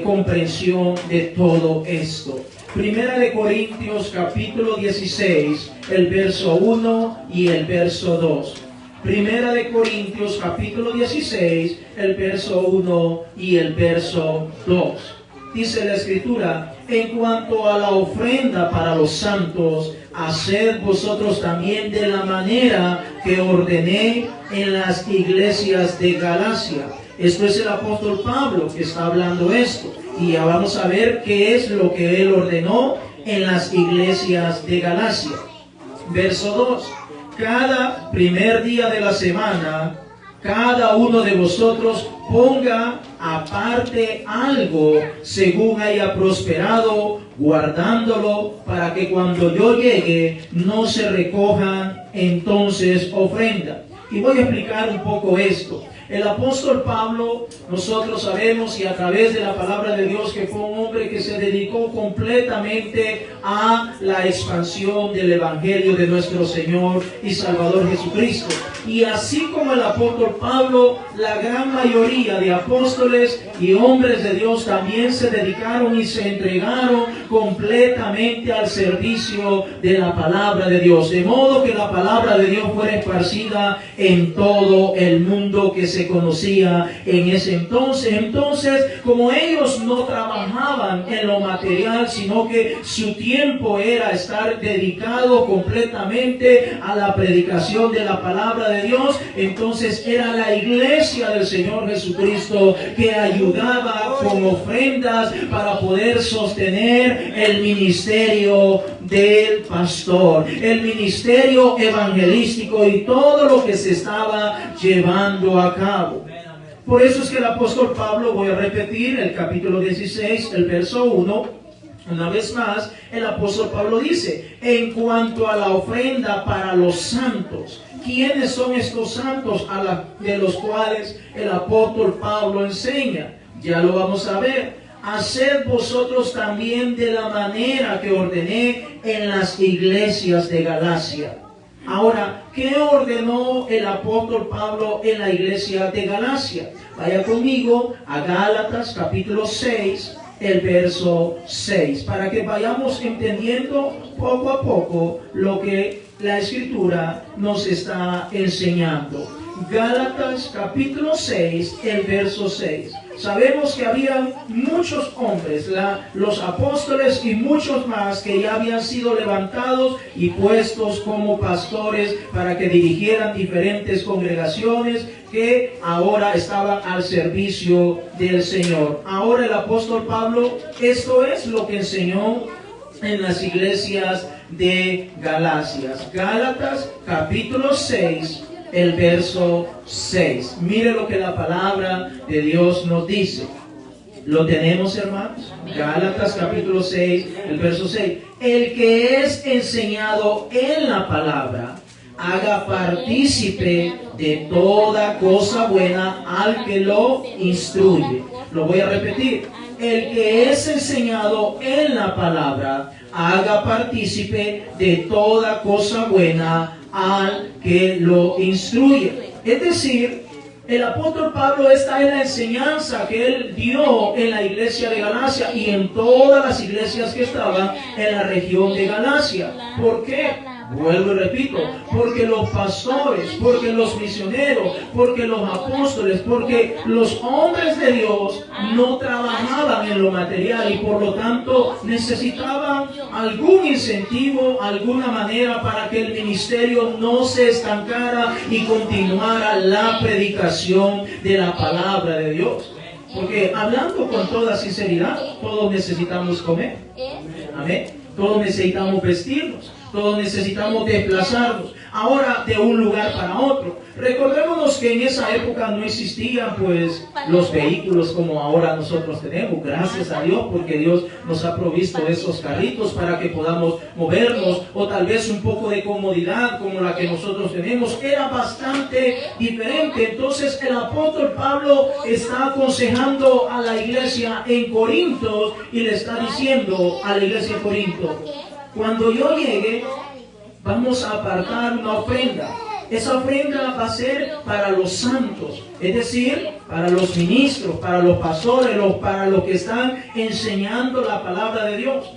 comprensión de todo esto. Primera de Corintios capítulo 16, el verso 1 y el verso 2. Primera de Corintios capítulo 16, el verso 1 y el verso 2. Dice la Escritura: en cuanto a la ofrenda para los santos, haced vosotros también de la manera que ordené en las iglesias de Galacia. Esto es el apóstol Pablo que está hablando esto. Y ya vamos a ver qué es lo que él ordenó en las iglesias de Galacia. Verso 2. Cada primer día de la semana, cada uno de vosotros ponga aparte algo según haya prosperado, guardándolo para que cuando yo llegue no se recojan entonces ofrenda. Y voy a explicar un poco esto. El apóstol Pablo, nosotros sabemos y a través de la palabra de Dios que fue un hombre que se dedicó completamente a la expansión del evangelio de nuestro Señor y Salvador Jesucristo. Y así como el apóstol Pablo, la gran mayoría de apóstoles y hombres de Dios también se dedicaron y se entregaron completamente al servicio de la palabra de Dios. De modo que la palabra de Dios fuera esparcida en todo el mundo que se conocía en ese entonces. Entonces, como ellos no trabajaban en lo material, sino que su tiempo era estar dedicado completamente a la predicación de la palabra de Dios, entonces era la iglesia del Señor Jesucristo que ayudaba con ofrendas para poder sostener el ministerio del pastor, el ministerio evangelístico y todo lo que se estaba llevando a cabo. Por eso es que el apóstol Pablo, voy a repetir el capítulo 16, el verso 1, una vez más, el apóstol Pablo dice, en cuanto a la ofrenda para los santos. ¿Quiénes son estos santos de los cuales el apóstol Pablo enseña? Ya lo vamos a ver. Haced vosotros también de la manera que ordené en las iglesias de Galacia. Ahora, ¿qué ordenó el apóstol Pablo en la iglesia de Galacia? Vaya conmigo a Gálatas capítulo 6, el verso 6, para que vayamos entendiendo poco a poco lo que la Escritura nos está enseñando. Gálatas capítulo 6, el verso 6. Sabemos que había muchos hombres, los apóstoles y muchos más que ya habían sido levantados y puestos como pastores para que dirigieran diferentes congregaciones que ahora estaban al servicio del Señor. Ahora el apóstol Pablo, esto es lo que enseñó en las iglesias de Galacias. Gálatas capítulo 6, el verso 6. Mire lo que la palabra de Dios nos dice. ¿Lo tenemos, hermanos? Gálatas capítulo 6, el verso 6. El que es enseñado en la palabra, haga partícipe de toda cosa buena al que lo instruye. Lo voy a repetir. El que es enseñado en la palabra, haga partícipe de toda cosa buena al que lo instruye. Es decir, el apóstol Pablo está en la enseñanza que él dio en la iglesia de Galacia y en todas las iglesias que estaban en la región de Galacia. ¿Por qué? Vuelvo y repito, porque los pastores, porque los misioneros, porque los apóstoles, porque los hombres de Dios no trabajaban en lo material y por lo tanto necesitaban algún incentivo, alguna manera para que el ministerio no se estancara y continuara la predicación de la palabra de Dios. Porque hablando con toda sinceridad, todos necesitamos comer. Amén. Todos necesitamos vestirnos. Todos necesitamos desplazarnos. Ahora de un lugar para otro. Recordémonos que en esa época no existían pues los vehículos como ahora nosotros tenemos. Gracias a Dios porque Dios nos ha provisto esos carritos para que podamos movernos. O tal vez un poco de comodidad como la que nosotros tenemos. Era bastante diferente. Entonces el apóstol Pablo está aconsejando a la iglesia en Corinto y le está diciendo a la iglesia de Corinto: cuando yo llegue, vamos a apartar una ofrenda. Esa ofrenda va a ser para los santos, es decir, para los ministros, para los pastores, para los que están enseñando la palabra de Dios.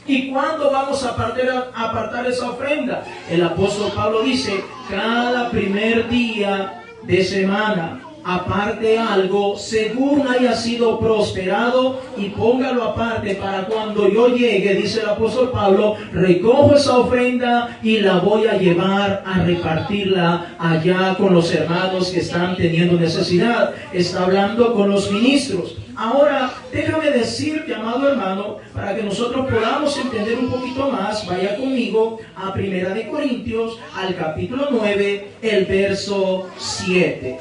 ¿Y cuándo vamos a apartar esa ofrenda? El apóstol Pablo dice, cada primer día de semana. aparte algo según haya sido prosperado y póngalo aparte para cuando yo llegue, dice el apóstol Pablo, recojo esa ofrenda y la voy a llevar a repartirla allá con los hermanos que están teniendo necesidad. Está hablando con los ministros. Ahora, déjame decirte, amado hermano, para que nosotros podamos entender un poquito más, vaya conmigo a 1 Corintios, al capítulo 9, el verso 7.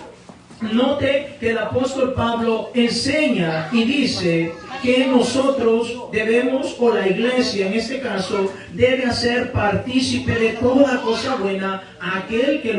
Note que el apóstol Pablo enseña y dice que nosotros debemos, o la iglesia en este caso, debe hacer partícipe de toda cosa buena a aquel que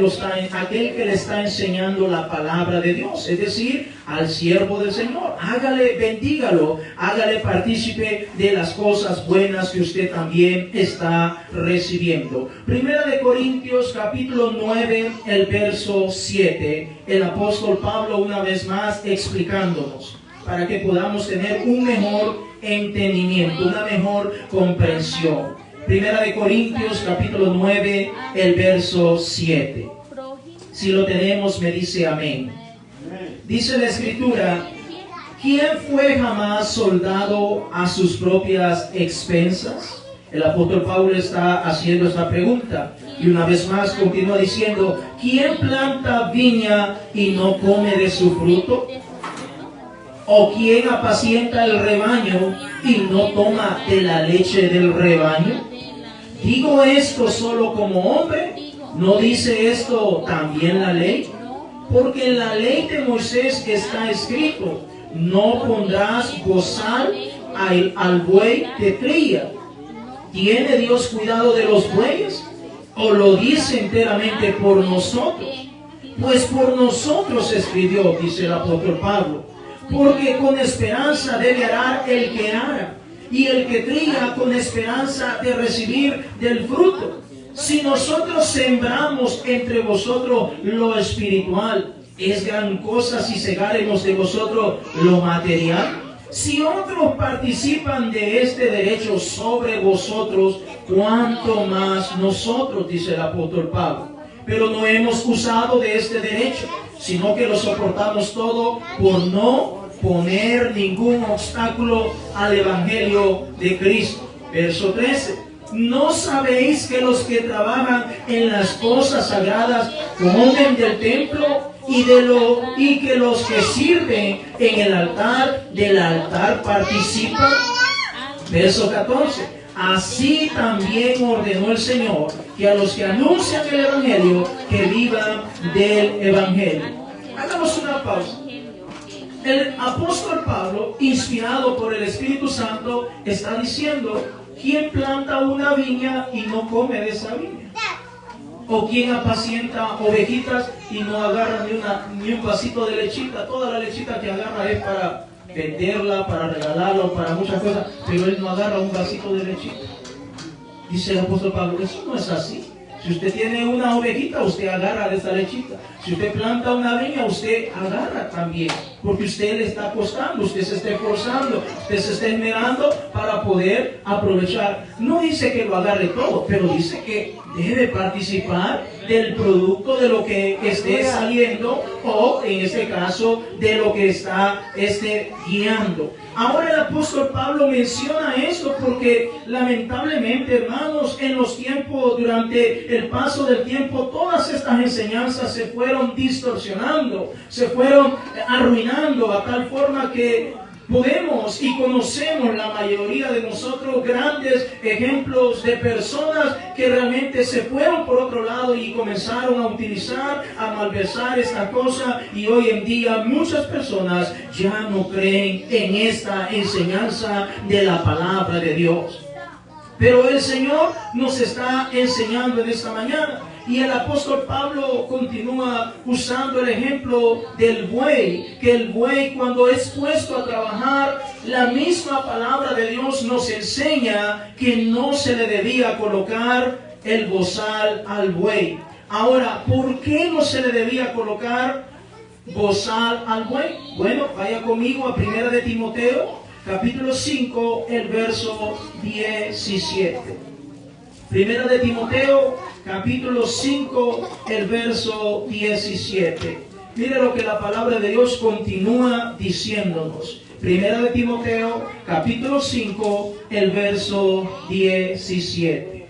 le está enseñando la palabra de Dios, es decir, al siervo del Señor. Hágale, bendígalo, hágale partícipe de las cosas buenas que usted también está recibiendo. 1 Corintios capítulo 9, el verso 7, el apóstol Pablo una vez más explicándonos, para que podamos tener un mejor entendimiento, una mejor comprensión. 1 Corintios capítulo 9, el verso 7. Si lo tenemos, me dice amén. Dice la Escritura, ¿quién fue jamás soldado a sus propias expensas? El apóstol Pablo está haciendo esta pregunta. Y una vez más continúa diciendo, ¿quién planta viña y no come de su fruto? ¿O quién apacienta el rebaño y no toma de la leche del rebaño? ¿Digo esto solo como hombre? ¿No dice esto también la ley? Porque en la ley de Moisés está escrito, no pondrás bozal al buey que cría. ¿Tiene Dios cuidado de los bueyes? ¿O lo dice enteramente por nosotros? Pues por nosotros escribió, dice el apóstol Pablo. Porque con esperanza debe arar el que ara, y el que cría con esperanza de recibir del fruto. Si nosotros sembramos entre vosotros lo espiritual, ¿es gran cosa si segaremos de vosotros lo material? Si otros participan de este derecho sobre vosotros, ¿cuánto más nosotros? Dice el apóstol Pablo. Pero no hemos usado de este derecho, sino que lo soportamos todo por no poner ningún obstáculo al Evangelio de Cristo. Verso 13. ¿No sabéis que los que trabajan en las cosas sagradas comen del templo y que los que sirven en el altar del altar participan? Verso 14. Así también ordenó el Señor que a los que anuncian el Evangelio, que vivan del Evangelio. Hagamos una pausa. El apóstol Pablo, inspirado por el Espíritu Santo, está diciendo, ¿quién planta una viña y no come de esa viña? ¿O quién apacienta ovejitas y no agarra ni un vasito de lechita? Toda la lechita que agarra es para venderla, para regalarla o para muchas cosas, pero él no agarra un vasito de lechita. Dice el apóstol Pablo, eso no es así. Si usted tiene una ovejita, usted agarra de esa lechita. Si usted planta una viña, usted agarra también. Porque usted le está apostando, usted se está esforzando, usted se está esmerando para poder aprovechar. No dice que lo agarre todo, pero dice que debe participar del producto de lo que esté saliendo o, en este caso, de lo que está guiando. Ahora el apóstol Pablo menciona esto porque lamentablemente, hermanos, en los tiempos, durante el paso del tiempo, todas estas enseñanzas se fueron distorsionando, se fueron arruinando a tal forma que podemos y conocemos la mayoría de nosotros grandes ejemplos de personas que realmente se fueron por otro lado y comenzaron a utilizar, a malversar esta cosa, y hoy en día muchas personas ya no creen en esta enseñanza de la palabra de Dios. Pero el Señor nos está enseñando en esta mañana. Y el apóstol Pablo continúa usando el ejemplo del buey, que el buey cuando es puesto a trabajar, la misma palabra de Dios nos enseña que no se le debía colocar el bozal al buey. Ahora, ¿por qué no se le debía colocar bozal al buey? Bueno, vaya conmigo a 1 de Timoteo, capítulo 5, el verso 17. 1 de Timoteo, capítulo 5, el verso 17. Mire lo que la palabra de Dios continúa diciéndonos. Primera de Timoteo, capítulo 5, el verso 17.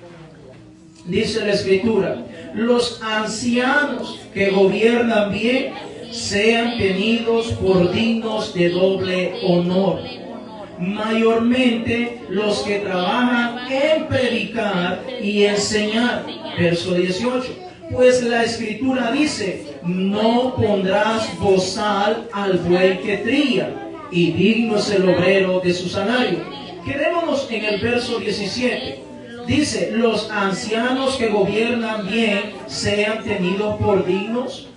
Dice la Escritura: los ancianos que gobiernan bien sean tenidos por dignos de doble honor, mayormente los que trabajan en predicar y enseñar. Verso 18. Pues la Escritura dice: no pondrás bozal al buey que trilla, y digno es el obrero de su salario. Quedémonos en el verso 17. Dice: los ancianos que gobiernan bien sean tenidos por dignos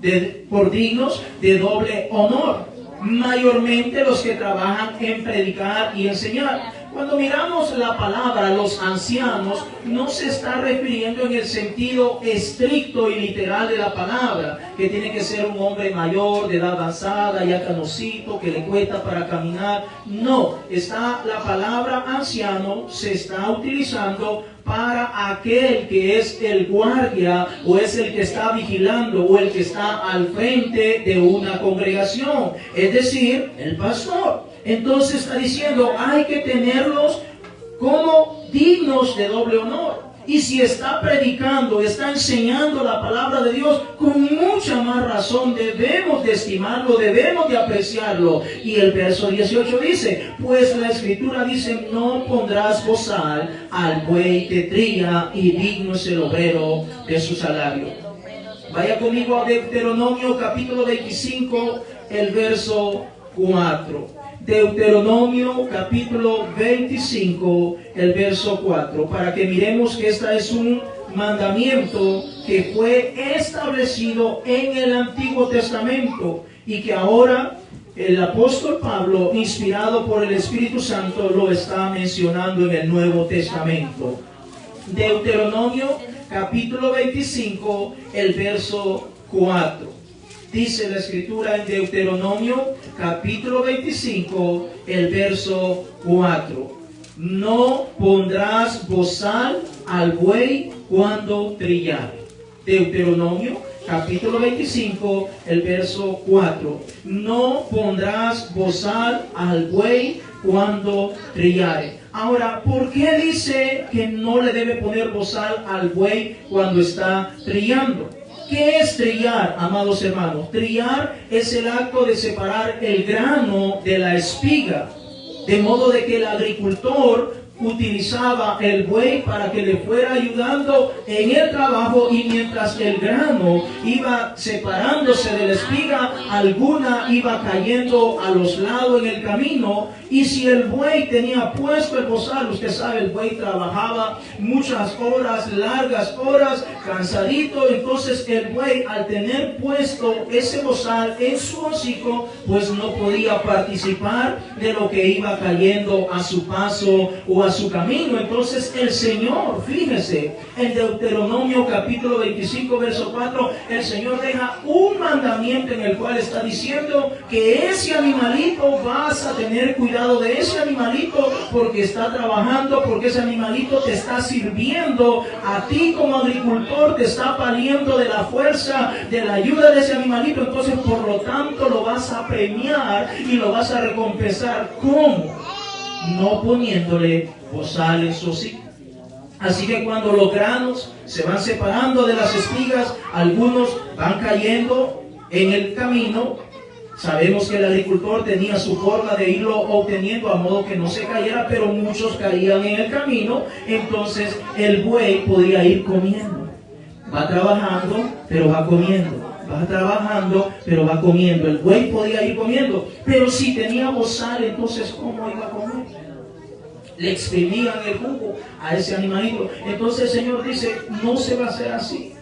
de doble honor, mayormente los que trabajan en predicar y enseñar. Cuando miramos la palabra los ancianos, no se está refiriendo en el sentido estricto y literal de la palabra, que tiene que ser un hombre mayor, de edad avanzada, ya canosito, que le cuesta para caminar. No, la palabra anciano se está utilizando para aquel que es el guardia, o es el que está vigilando, o el que está al frente de una congregación, es decir, el pastor. Entonces está diciendo, hay que tenerlos como dignos de doble honor. Y si está predicando, está enseñando la palabra de Dios, con mucha más razón debemos de estimarlo, debemos de apreciarlo. Y el verso 18 dice: pues la Escritura dice: no pondrás bozal al buey que trilla, y digno es el obrero de su salario. Vaya conmigo a Deuteronomio capítulo 25, el verso 4. Deuteronomio capítulo 25, el verso 4, para que miremos que este es un mandamiento que fue establecido en el Antiguo Testamento y que ahora el apóstol Pablo, inspirado por el Espíritu Santo, lo está mencionando en el Nuevo Testamento. Deuteronomio capítulo 25, el verso 4. Dice la Escritura en Deuteronomio capítulo 25, el verso 4. No pondrás bozal al buey cuando trillare. Deuteronomio capítulo 25, el verso 4. No pondrás bozal al buey cuando trillare. Ahora, ¿por qué dice que no le debe poner bozal al buey cuando está trillando? ¿Qué es trillar, amados hermanos? Trillar es el acto de separar el grano de la espiga, de modo de que el agricultor utilizaba el buey para que le fuera ayudando en el trabajo, y mientras el grano iba separándose de la espiga, alguna iba cayendo a los lados en el camino. Y si el buey tenía puesto el bozal, usted sabe, el buey trabajaba muchas horas, largas horas, cansadito. Entonces el buey, al tener puesto ese bozal en su hocico, pues no podía participar de lo que iba cayendo a su paso o a su camino. Entonces el Señor, fíjese, en Deuteronomio capítulo 25, verso 4, el Señor deja un mandamiento en el cual está diciendo que ese animalito, vas a tener cuidado de ese animalito, porque está trabajando, porque ese animalito te está sirviendo a ti como agricultor, te está valiendo de la fuerza, de la ayuda de ese animalito. Entonces, por lo tanto, lo vas a premiar y lo vas a recompensar. ¿Cómo? No poniéndole bozal en su hocico. Así que cuando los granos se van separando de las espigas, algunos van cayendo en el camino. Sabemos que el agricultor tenía su forma de irlo obteniendo a modo que no se cayera, pero muchos caían en el camino. Entonces el buey podía ir comiendo. Va trabajando, pero va comiendo. Va trabajando, pero va comiendo. El buey podía ir comiendo, pero si tenía bozal, entonces ¿cómo iba a comer? Le exprimían el jugo a ese animalito. Entonces el Señor dice, no se va a hacer así.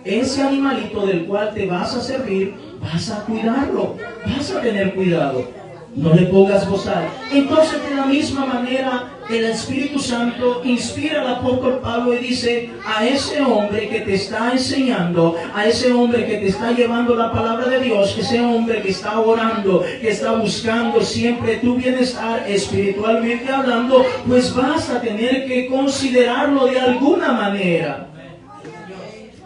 Ese animalito del cual te vas a servir, vas a cuidarlo, vas a tener cuidado. No le pongas bozal. Entonces, de la misma manera, el Espíritu Santo inspira al apóstol Pablo y dice: a ese hombre que te está enseñando, a ese hombre que te está llevando la palabra de Dios, ese hombre que está orando, que está buscando siempre tu bienestar espiritualmente hablando, pues vas a tener que considerarlo de alguna manera.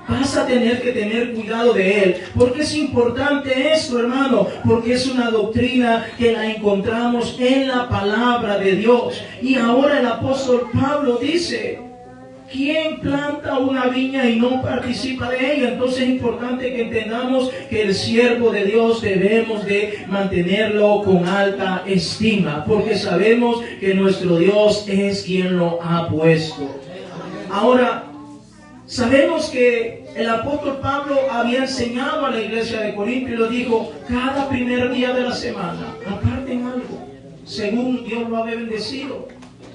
Vas a tener que tener cuidado de él. ¿Por qué es importante esto, hermano? Porque es una doctrina que la encontramos en la palabra de Dios. Y ahora el apóstol Pablo dice: ¿quién planta una viña y no participa de ella? Entonces es importante que entendamos que el siervo de Dios debemos de mantenerlo con alta estima, porque sabemos que nuestro Dios es quien lo ha puesto. Ahora, sabemos que el apóstol Pablo había enseñado a la iglesia de Corinto y lo dijo: cada primer día de la semana aparten algo, según Dios lo había bendecido.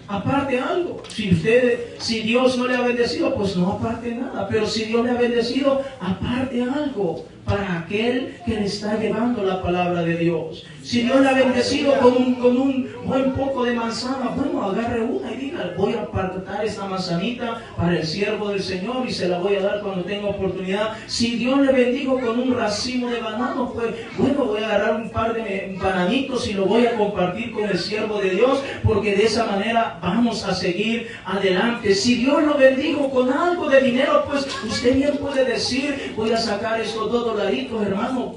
Aparte algo. Si Dios no le ha bendecido, pues no aparte nada. Pero si Dios le ha bendecido, aparte algo para aquel que le está llevando la palabra de Dios. Si Dios le ha bendecido con un buen poco de manzana, bueno, agarre una y diga: voy a apartar esta manzanita para el siervo del Señor y se la voy a dar cuando tenga oportunidad. Si Dios le bendijo con un racimo de bananos, pues bueno, voy a agarrar un par de bananitos y lo voy a compartir con el siervo de Dios, porque de esa manera vamos a seguir adelante. Si Dios lo bendijo con algo de dinero, pues usted bien puede decir: voy a sacar estos $2, hermano,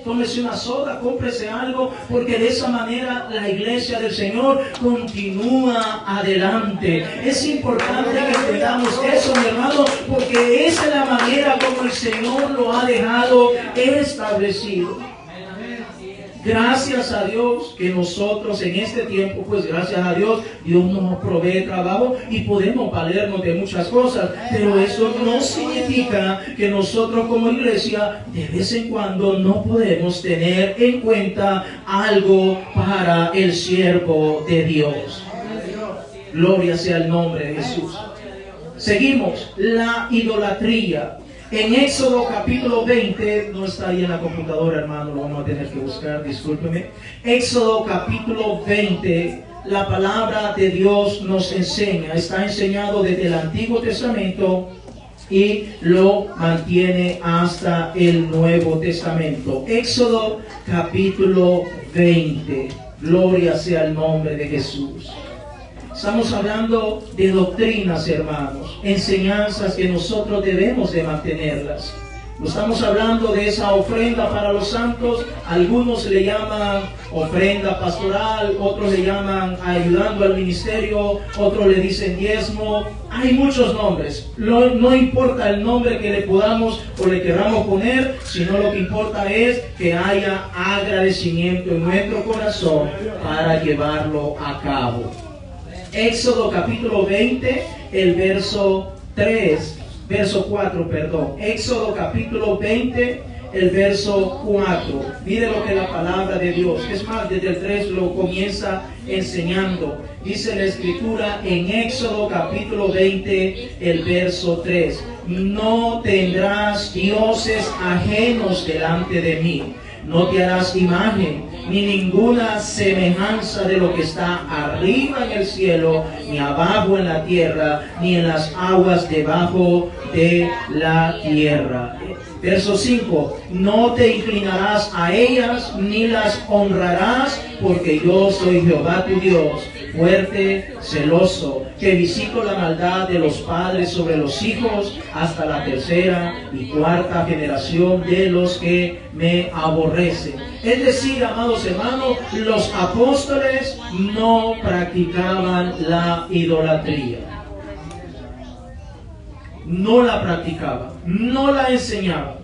tómese una soda, cómprese algo, porque de esa manera la iglesia del Señor continúa adelante. Es importante que entendamos eso, mi hermano, porque esa es la manera como el Señor lo ha dejado establecido. Gracias a Dios que nosotros en este tiempo, pues gracias a Dios, Dios nos provee trabajo y podemos valernos de muchas cosas. Pero eso no significa que nosotros como iglesia de vez en cuando no podemos tener en cuenta algo para el siervo de Dios. Gloria sea el nombre de Jesús. Seguimos, la idolatría. En Éxodo capítulo 20, no está ahí en la computadora, hermano, lo vamos a tener que buscar, discúlpeme. Éxodo capítulo 20, la palabra de Dios nos enseña, está enseñado desde el Antiguo Testamento y lo mantiene hasta el Nuevo Testamento. Éxodo capítulo 20, gloria sea el nombre de Jesús. Estamos hablando de doctrinas, hermanos, enseñanzas que nosotros debemos de mantenerlas. No estamos hablando de esa ofrenda para los santos. Algunos le llaman ofrenda pastoral, otros le llaman ayudando al ministerio, otros le dicen diezmo. Hay muchos nombres. No importa el nombre que le podamos o le queramos poner, sino lo que importa es que haya agradecimiento en nuestro corazón para llevarlo a cabo. Éxodo capítulo 20, el verso 4, perdón. Éxodo capítulo 20, el verso 4. Mire lo que la palabra de Dios, es más, desde el 3 lo comienza enseñando. Dice la escritura en Éxodo capítulo 20, el verso 3. No tendrás dioses ajenos delante de mí. No te harás imagen, ni ninguna semejanza de lo que está arriba en el cielo, ni abajo en la tierra, ni en las aguas debajo de la tierra. Verso 5. No te inclinarás a ellas, ni las honrarás, porque yo soy Jehová tu Dios, fuerte, celoso, que visito la maldad de los padres sobre los hijos hasta la tercera y cuarta generación de los que me aborrecen. Es decir, amados hermanos, los apóstoles no practicaban la idolatría. No la practicaban, no la enseñaban.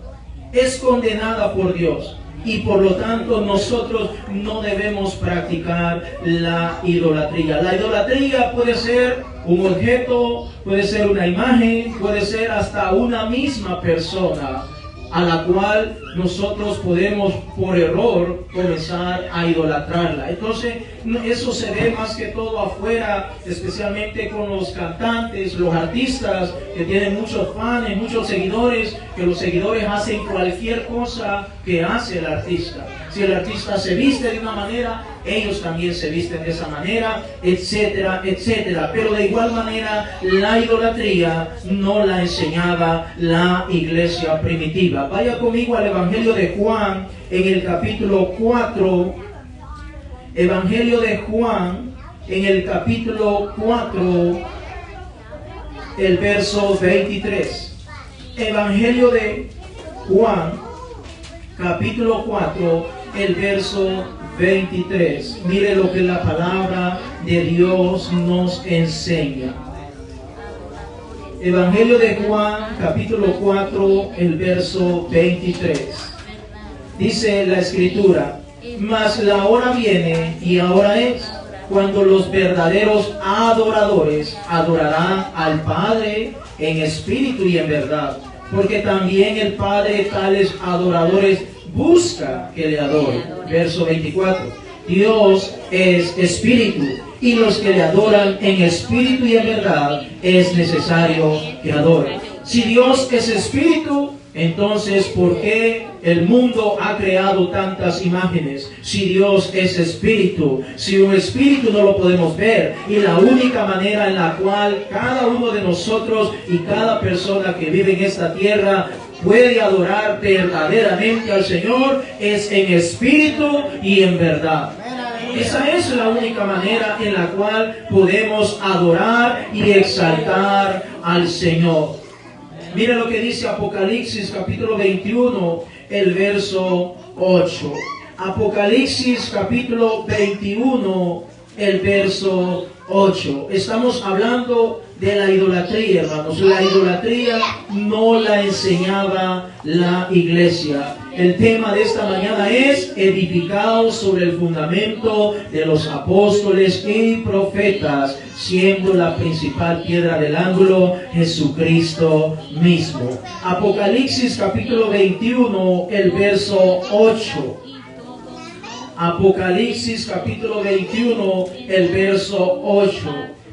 Es condenada por Dios. Y por lo tanto nosotros no debemos practicar la idolatría. La idolatría puede ser un objeto, puede ser una imagen, puede ser hasta una misma persona a la cual nosotros podemos por error comenzar a idolatrarla. Entonces eso se ve más que todo afuera, especialmente con los cantantes, los artistas que tienen muchos fans, muchos seguidores, que los seguidores hacen cualquier cosa que hace el artista. Si el artista se viste de una manera, ellos también se visten de esa manera, etcétera, etcétera. Pero de igual manera, la idolatría no la enseñaba la iglesia primitiva. Vaya conmigo al Evangelio de Juan, en el capítulo 4. Evangelio de Juan, en el capítulo 4, el verso 23. Evangelio de Juan, capítulo 4, el verso 23. Mire lo que la palabra de Dios nos enseña. Evangelio de Juan, capítulo 4, el verso 23. Dice la Escritura: mas la hora viene, y ahora es, cuando los verdaderos adoradores adorarán al Padre en espíritu y en verdad, porque también el Padre tales adoradores busca que le adoren. Verso 24. Dios es espíritu, y los que le adoran en espíritu y en verdad es necesario que adoren. Si Dios es espíritu, entonces ¿por qué el mundo ha creado tantas imágenes? Si Dios es espíritu, si un espíritu no lo podemos ver, y la única manera en la cual cada uno de nosotros y cada persona que vive en esta tierra puede adorar verdaderamente al Señor es en espíritu y en verdad. Esa es la única manera en la cual podemos adorar y exaltar al Señor. Mira lo que dice Apocalipsis capítulo 21, el verso 8. Apocalipsis capítulo 21, el verso 8. Estamos hablando de la idolatría, hermanos. La idolatría no la enseñaba la iglesia. El tema de esta mañana es edificado sobre el fundamento de los apóstoles y profetas, siendo la principal piedra del ángulo Jesucristo mismo. Apocalipsis capítulo 21, el verso 8. Apocalipsis capítulo 21, el verso 8.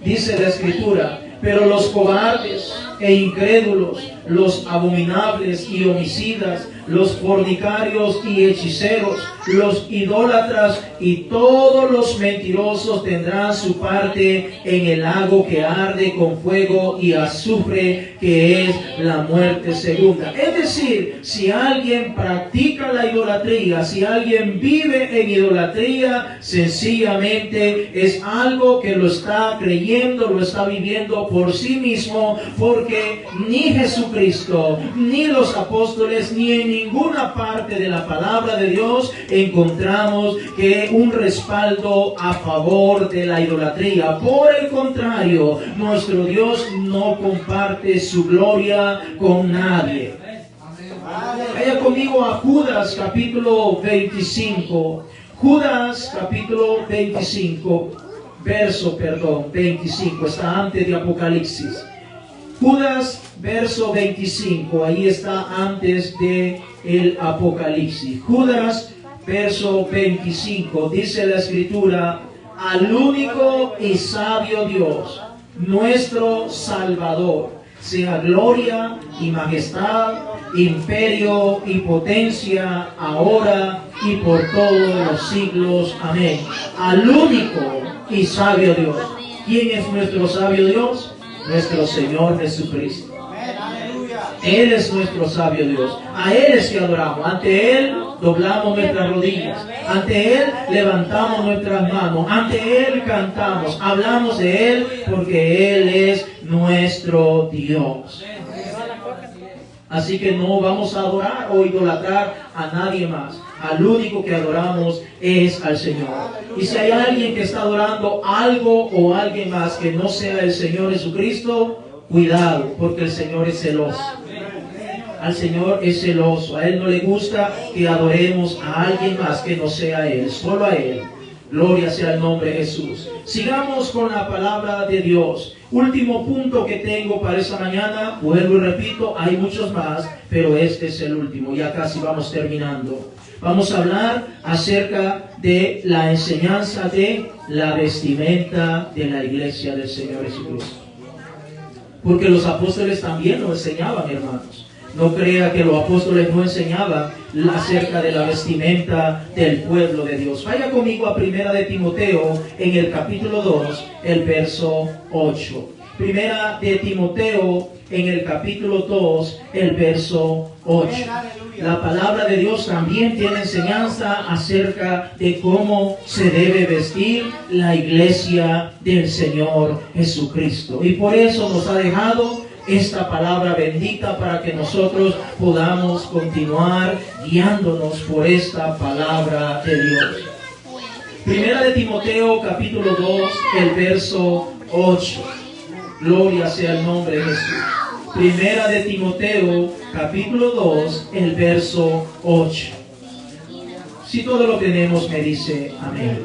Dice la Escritura: pero los cobardes e incrédulos, los abominables y homicidas, los fornicarios y hechiceros, los idólatras y todos los mentirosos tendrán su parte en el lago que arde con fuego y azufre, que es la muerte segunda. Es decir, si alguien practica la idolatría, si alguien vive en idolatría, sencillamente es algo que lo está creyendo, lo está viviendo por sí mismo, porque ni Jesucristo, ni los apóstoles, ni en ninguna parte de la palabra de Dios encontramos que un respaldo a favor de la idolatría. Por el contrario, nuestro Dios no comparte su gloria con nadie. Vaya conmigo a Judas capítulo 25. Judas capítulo 25, verso 25, está antes de Apocalipsis. Judas verso 25, ahí está antes de el Apocalipsis. Judas verso 25, dice la Escritura: al único y sabio Dios, nuestro Salvador, sea gloria y majestad, imperio y potencia, ahora y por todos los siglos. Amén. Al único y sabio Dios. ¿Quién es nuestro sabio Dios? Nuestro Señor Jesucristo. Él es nuestro sabio Dios. A Él es que adoramos. Ante Él doblamos nuestras rodillas. Ante Él levantamos nuestras manos. Ante Él cantamos. Hablamos de Él porque Él es nuestro Dios. Así que no vamos a adorar o idolatrar a nadie más. Al único que adoramos es al Señor. Y si hay alguien que está adorando algo o alguien más que no sea el Señor Jesucristo, cuidado, porque el Señor es celoso. Al Señor es celoso. A Él no le gusta que adoremos a alguien más que no sea Él, solo a Él. Gloria sea el nombre de Jesús. Sigamos con la palabra de Dios. Último punto que tengo para esta mañana. Vuelvo y repito, hay muchos más, pero este es el último. Ya casi vamos terminando. Vamos a hablar acerca de la enseñanza de la vestimenta de la iglesia del Señor Jesucristo. Porque los apóstoles también lo enseñaban, hermanos. No crea que los apóstoles no enseñaban acerca de la vestimenta del pueblo de Dios. Vaya conmigo a Primera de Timoteo en el capítulo 2, el verso 8. Primera de Timoteo en el capítulo 2, el verso 8. La palabra de Dios también tiene enseñanza acerca de cómo se debe vestir la iglesia del Señor Jesucristo. Y por eso nos ha dejado esta palabra bendita para que nosotros podamos continuar guiándonos por esta palabra de Dios. Primera de Timoteo, capítulo 2, el verso 8. Gloria sea el nombre de Jesús. Primera de Timoteo, capítulo 2, el verso 8. Si todo lo tenemos, me dice amén.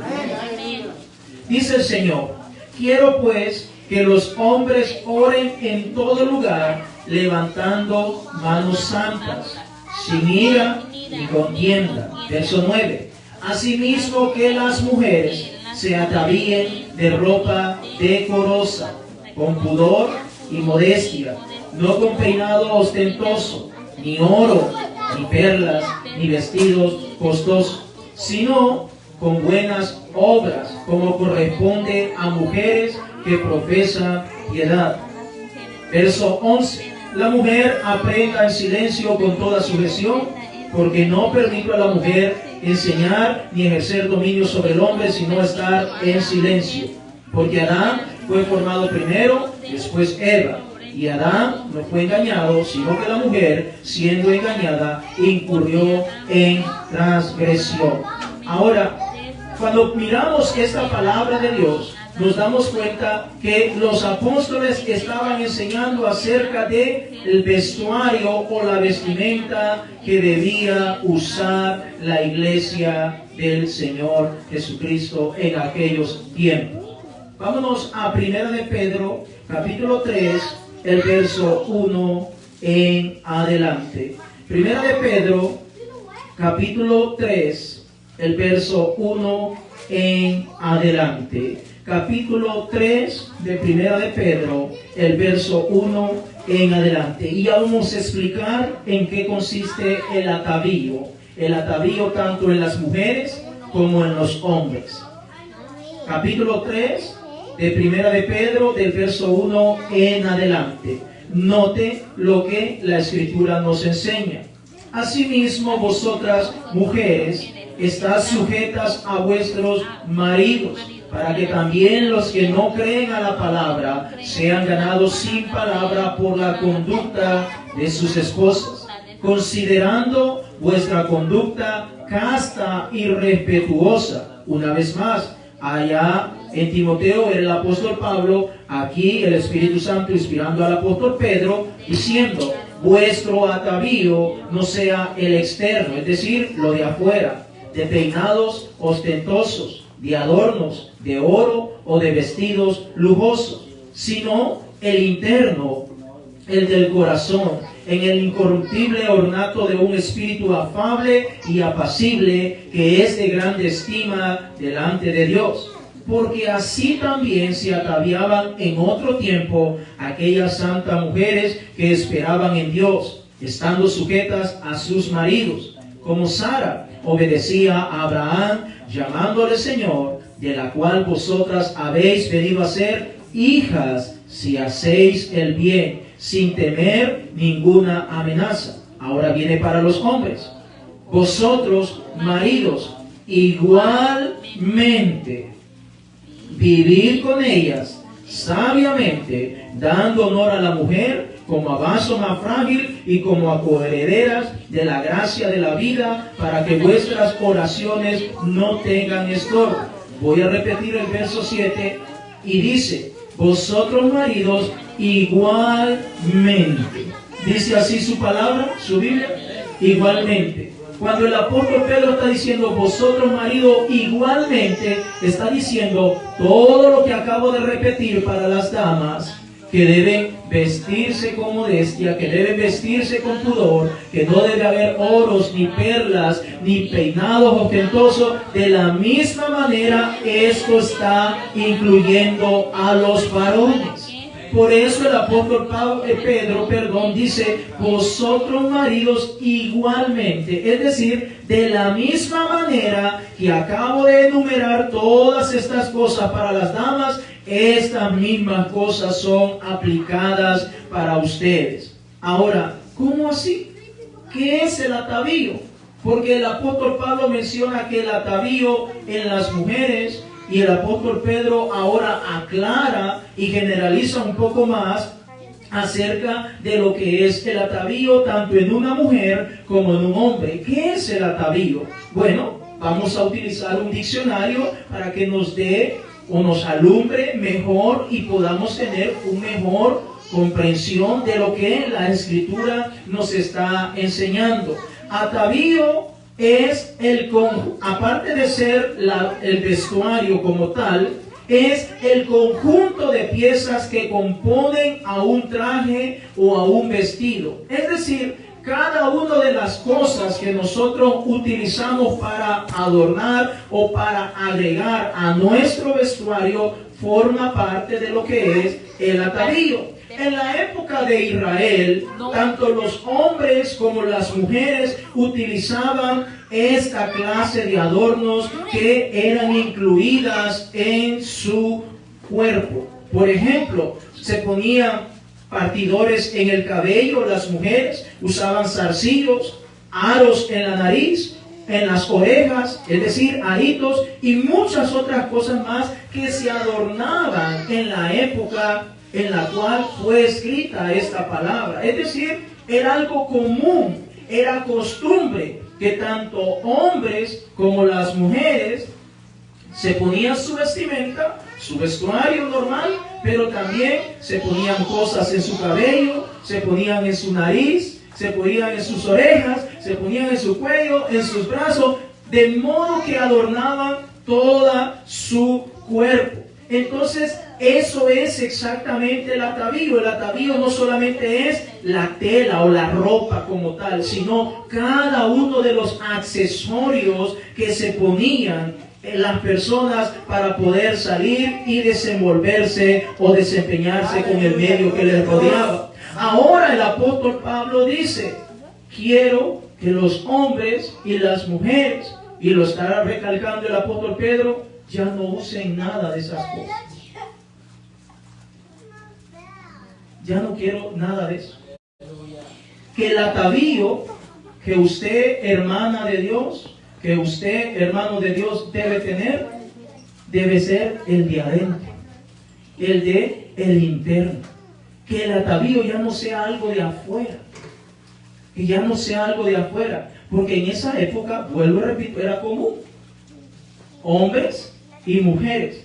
Dice el Señor: quiero pues que los hombres oren en todo lugar, levantando manos santas, sin ira ni contienda. Verso 9. Asimismo que las mujeres se atavíen de ropa decorosa, con pudor y modestia, no con peinado ostentoso, ni oro, ni perlas, ni vestidos costosos, sino con buenas obras, como corresponde a mujeres que profesan piedad. Verso 11. La mujer aprenda en silencio con toda sujeción, porque no permito a la mujer enseñar ni ejercer dominio sobre el hombre, sino estar en silencio. Porque Adán fue formado primero, después Eva. Y Adán no fue engañado, sino que la mujer, siendo engañada, incurrió en transgresión. Ahora, cuando miramos esta palabra de Dios, nos damos cuenta que los apóstoles estaban enseñando acerca del vestuario o la vestimenta que debía usar la iglesia del Señor Jesucristo en aquellos tiempos. Vámonos a Primera de Pedro, capítulo 3, el verso 1 en adelante. Primera de Pedro, capítulo 3, el verso 1 en adelante. Capítulo 3 de Primera de Pedro, el verso 1 en adelante. Y ya vamos a explicar en qué consiste el atavío. El atavío tanto en las mujeres como en los hombres. Capítulo 3 de Primera de Pedro, del verso 1 en adelante. Note lo que la Escritura nos enseña. Asimismo, vosotras, mujeres, estad sujetas a vuestros maridos, para que también los que no creen a la palabra sean ganados sin palabra por la conducta de sus esposas, considerando vuestra conducta casta y respetuosa. Una vez más, allá en Timoteo era el apóstol Pablo, aquí el Espíritu Santo inspirando al apóstol Pedro, diciendo: vuestro atavío no sea el externo, es decir, lo de afuera, de peinados ostentosos, de adornos, de oro o de vestidos lujosos, sino el interno, el del corazón, en el incorruptible ornato de un espíritu afable y apacible, que es de grande estima delante de Dios. Porque así también se ataviaban en otro tiempo aquellas santas mujeres que esperaban en Dios, estando sujetas a sus maridos, como Sara obedecía a Abraham, llamándole Señor, de la cual vosotras habéis venido a ser hijas, si hacéis el bien, sin temer ninguna amenaza. Ahora viene para los hombres. Vosotros, maridos, igualmente, vivid con ellas sabiamente, dando honor a la mujer como a vaso más frágil y como a coherederas de la gracia de la vida, para que vuestras oraciones no tengan estorbo. Voy a repetir el verso 7 y dice: vosotros maridos igualmente. Dice así su palabra, su Biblia, igualmente. Cuando el apóstol Pedro está diciendo vosotros maridos igualmente, está diciendo todo lo que acabo de repetir para las damas, que deben vestirse con modestia, que deben vestirse con pudor, que no debe haber oros, ni perlas, ni peinados ostentosos. De la misma manera, esto está incluyendo a los varones. Por eso el apóstol Pedro dice, vosotros maridos igualmente. Es decir, de la misma manera que acabo de enumerar todas estas cosas para las damas, estas mismas cosas son aplicadas para ustedes. Ahora, ¿cómo así? ¿Qué es el atavío? Porque el apóstol Pablo menciona que el atavío en las mujeres, y el apóstol Pedro ahora aclara y generaliza un poco más acerca de lo que es el atavío tanto en una mujer como en un hombre. ¿Qué es el atavío? Bueno, vamos a utilizar un diccionario para que nos dé o nos alumbre mejor y podamos tener una mejor comprensión de lo que la Escritura nos está enseñando. Atavío es aparte de ser el vestuario como tal, es el conjunto de piezas que componen a un traje o a un vestido. Es decir, cada una de las cosas que nosotros utilizamos para adornar o para agregar a nuestro vestuario forma parte de lo que es el atavío. En la época de Israel, tanto los hombres como las mujeres utilizaban esta clase de adornos que eran incluidas en su cuerpo. Por ejemplo, se ponían partidores en el cabello, las mujeres usaban zarcillos, aros en la nariz, en las orejas, es decir, aritos y muchas otras cosas más que se adornaban en la época en la cual fue escrita esta palabra. Es decir, era algo común, era costumbre que tanto hombres como las mujeres se ponían su vestimenta, su vestuario normal, pero también se ponían cosas en su cabello, se ponían en su nariz, se ponían en sus orejas, se ponían en su cuello, en sus brazos, de modo que adornaban todo su cuerpo. Entonces, eso es exactamente el atavío. El atavío no solamente es la tela o la ropa como tal, sino cada uno de los accesorios que se ponían en las personas para poder salir y desenvolverse o desempeñarse con el medio que les rodeaba. Ahora el apóstol Pablo dice, quiero que los hombres y las mujeres, y lo estará recalcando el apóstol Pedro, ya no usen nada de esas cosas. Ya no quiero nada de eso. Que el atavío que usted, hermana de Dios, que usted, hermano de Dios, debe tener, debe ser el de adentro, el de el interno. Que el atavío ya no sea algo de afuera, que ya no sea algo de afuera, porque en esa época, vuelvo y repito, era común. Hombres y mujeres.